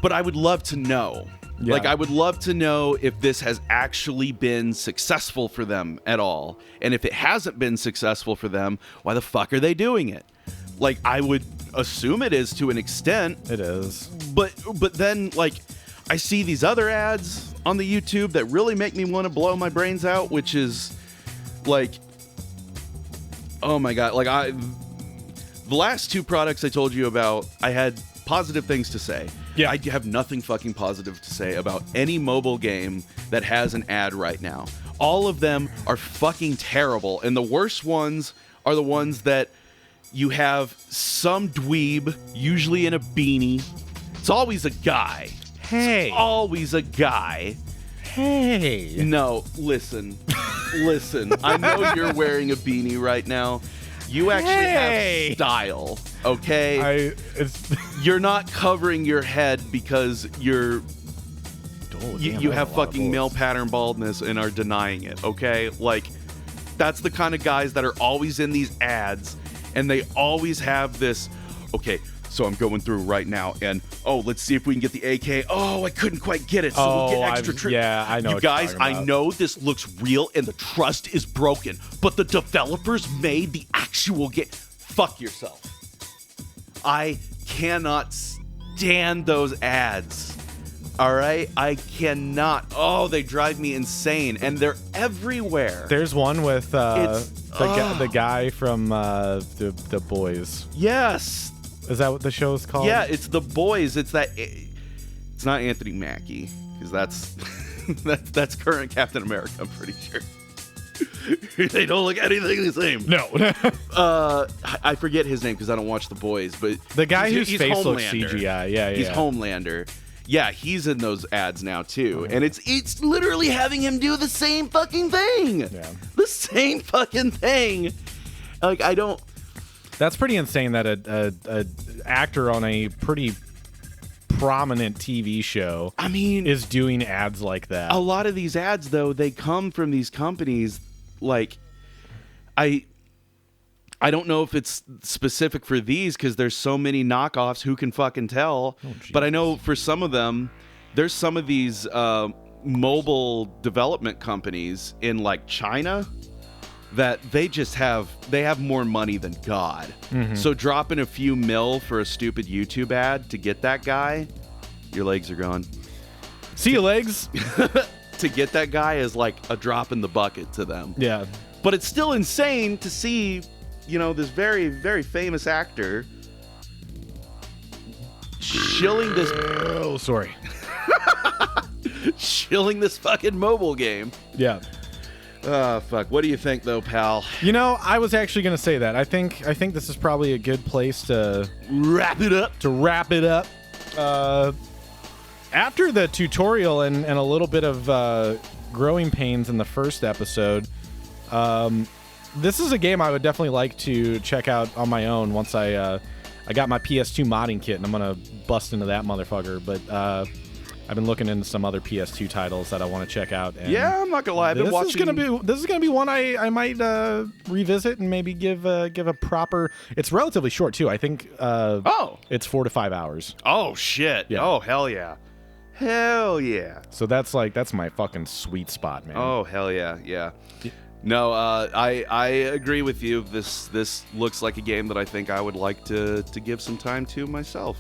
But I would love to know. Yeah. Like, I would love to know if this has actually been successful for them at all. And if it hasn't been successful for them, why the fuck are they doing it? Like, I would assume it is to an extent. It is. But then, like, I see these other ads on the YouTube that really make me want to blow my brains out, which is, like, oh my God. Like, the last 2 products I told you about, I had positive things to say. Yeah. I have nothing fucking positive to say about any mobile game that has an ad right now. All of them are fucking terrible, and the worst ones are the ones that you have some dweeb, usually in a beanie. It's always a guy. Hey. It's always a guy. Hey. No, listen. Listen. I know you're wearing a beanie right now. You actually have style, okay? You're not covering your head because you have fucking male pattern baldness and are denying it, okay? Like, that's the kind of guys that are always in these ads, and they always have this, okay, so I'm going through right now, and, oh, let's see if we can get the AK. Oh, I couldn't quite get it, so we'll get extra yeah, I know. You guys, I know this looks real, and the trust is broken, but the developers made the actual game. Fuck yourself. I cannot stand those ads. All right, I cannot. Oh, they drive me insane, and they're everywhere. There's one with the guy from the Boys. Yes. Is that what the show is called? Yeah, it's The Boys. It's It's not Anthony Mackie, because that's current Captain America. I'm pretty sure. They don't look anything the same. No. I forget his name because I don't watch The Boys, but the guy whose he's face Homelander. looks CGI. Yeah. He's Homelander. Yeah, he's in those ads now too, and it's literally having him do the same fucking thing. Yeah. The same fucking thing. Like, I don't. That's pretty insane that a actor on a pretty prominent TV show, I mean, is doing ads like that. A lot of these ads, though, they come from these companies. Like, I don't know if it's specific for these because there's so many knockoffs. Who can fucking tell? But I know for some of them, there's some of these mobile development companies in like China that they have more money than God. Mm-hmm. So dropping a few mil for a stupid YouTube ad to get that guy, your legs are gone. See you, legs. To get that guy is like a drop in the bucket to them. Yeah. But it's still insane to see, this very, very famous actor shilling this. Oh, sorry. Shilling this fucking mobile game. Yeah. Fuck. What do you think, though, pal? I was actually going to say that. I think this is probably a good place to wrap it up. After the tutorial and a little bit of growing pains in the first episode, this is a game I would definitely like to check out on my own once I got my PS2 modding kit, and I'm going to bust into that motherfucker. But I've been looking into some other PS2 titles that I want to check out. And yeah, I'm not gonna lie. I've been watching. This is gonna be one I might revisit and maybe give a proper. It's relatively short too. I think. It's 4 to 5 hours. Oh shit! Yeah. Oh hell yeah! Hell yeah! So that's my fucking sweet spot, man. Oh hell yeah! Yeah. No, I agree with you. This looks like a game that I think I would like to give some time to myself.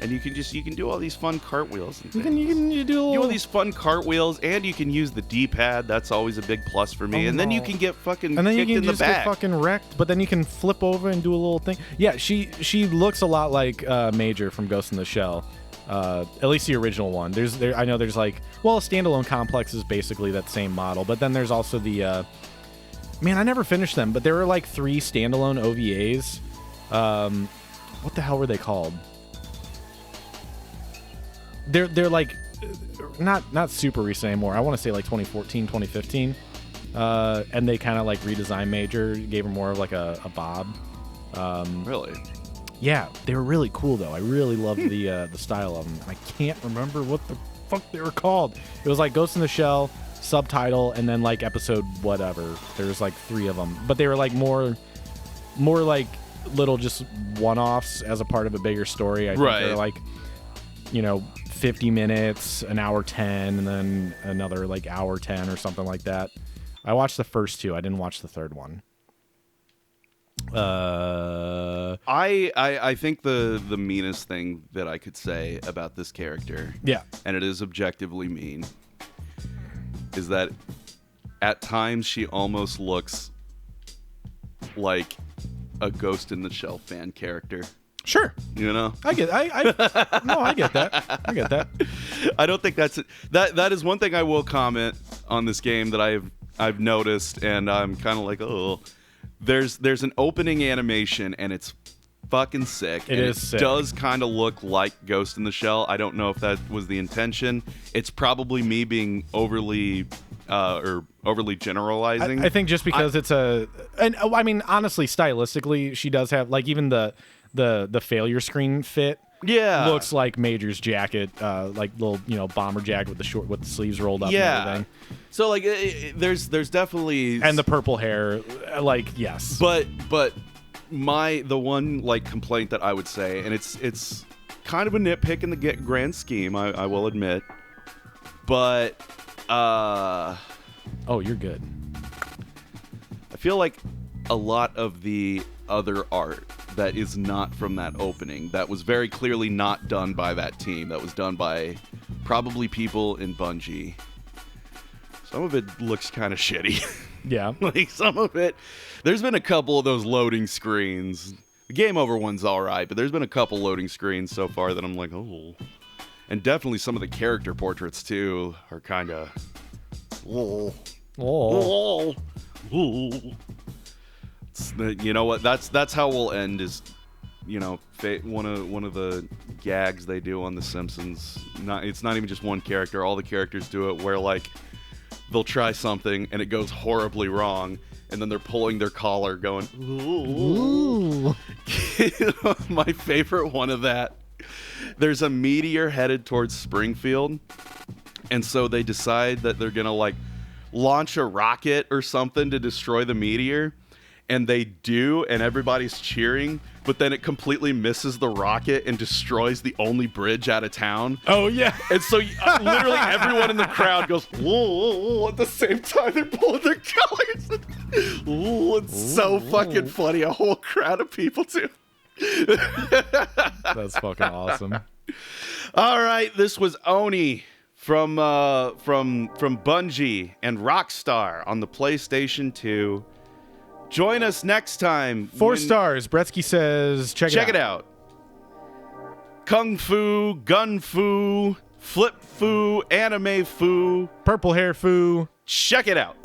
And you can do all these fun cartwheels and things. You do all these fun cartwheels, and you can use the D-pad. That's always a big plus for me. And then you can get fucking and then kicked you in can the just back. get fucking wrecked. But then you can flip over and do a little thing. Yeah, she looks a lot like Major from Ghost in the Shell. At least the original one. I know there's like, well, Standalone Complex is basically that same model. But then there's also the man, I never finished them, but there were like 3 standalone OVAs. What the hell were they called? They're like not super recent anymore. I want to say like 2014, 2015. And they kind of like redesigned Major, gave her more of like a bob. Really? Yeah, they were really cool though. I really loved the style of them. I can't remember what the fuck they were called. It was like Ghost in the Shell, subtitle, and then like episode whatever. There was like 3 of them, but they were like more like little just one-offs as a part of a bigger story. I think they're like 50 minutes, an hour 10, and then another like hour 10 or something like that. I watched the first 2. I didn't watch the third one. I think the meanest thing that I could say about this character, and it is objectively mean, is that at times she almost looks like a Ghost in the Shell fan character. Sure. I get that. I get that. I don't think that's it. That is one thing I will comment on this game that I've noticed, and I'm kind of like, oh, there's an opening animation, and it's fucking sick. It sick. Does kind of look like Ghost in the Shell. I don't know if that was the intention. It's probably me being overly generalizing. I think just because I mean, honestly, stylistically, she does have like even the failure screen fit. Yeah, looks like Major's jacket, like little bomber jacket with the sleeves rolled up. Yeah. And everything. So like, there's definitely and the purple hair, like yes. But the one like complaint that I would say, and it's kind of a nitpick in the grand scheme, I will admit, but oh, you're good. I feel like a lot of the other art that is not from that opening, that was very clearly not done by that team, that was done by probably people in Bungie. Some of it looks kind of shitty. Yeah. Like some of it, there's been a couple of those loading screens. The Game Over one's all right, but there's been a couple loading screens so far that I'm like, oh. And definitely some of the character portraits too are kind of. Oh. Oh. You know what? That's how we'll end. Is one of the gags they do on The Simpsons. It's not even just one character. All the characters do it where like they'll try something and it goes horribly wrong, and then they're pulling their collar, going, "Ooh." My favorite one of that. There's a meteor headed towards Springfield, and so they decide that they're gonna like launch a rocket or something to destroy the meteor, and they do, and everybody's cheering, but then it completely misses the rocket and destroys the only bridge out of town. Oh, yeah. And so literally everyone in the crowd goes, whoa, at the same time they're pulling their collars. Ooh, it's so fucking funny. A whole crowd of people too. That's fucking awesome. All right, this was Oni from Bungie and Rockstar on the PlayStation 2. Join us next time. 4 stars. Bretsky says, check it out. Kung Fu, Gun Fu, Flip Fu, Anime Fu, Purple Hair Fu. Check it out.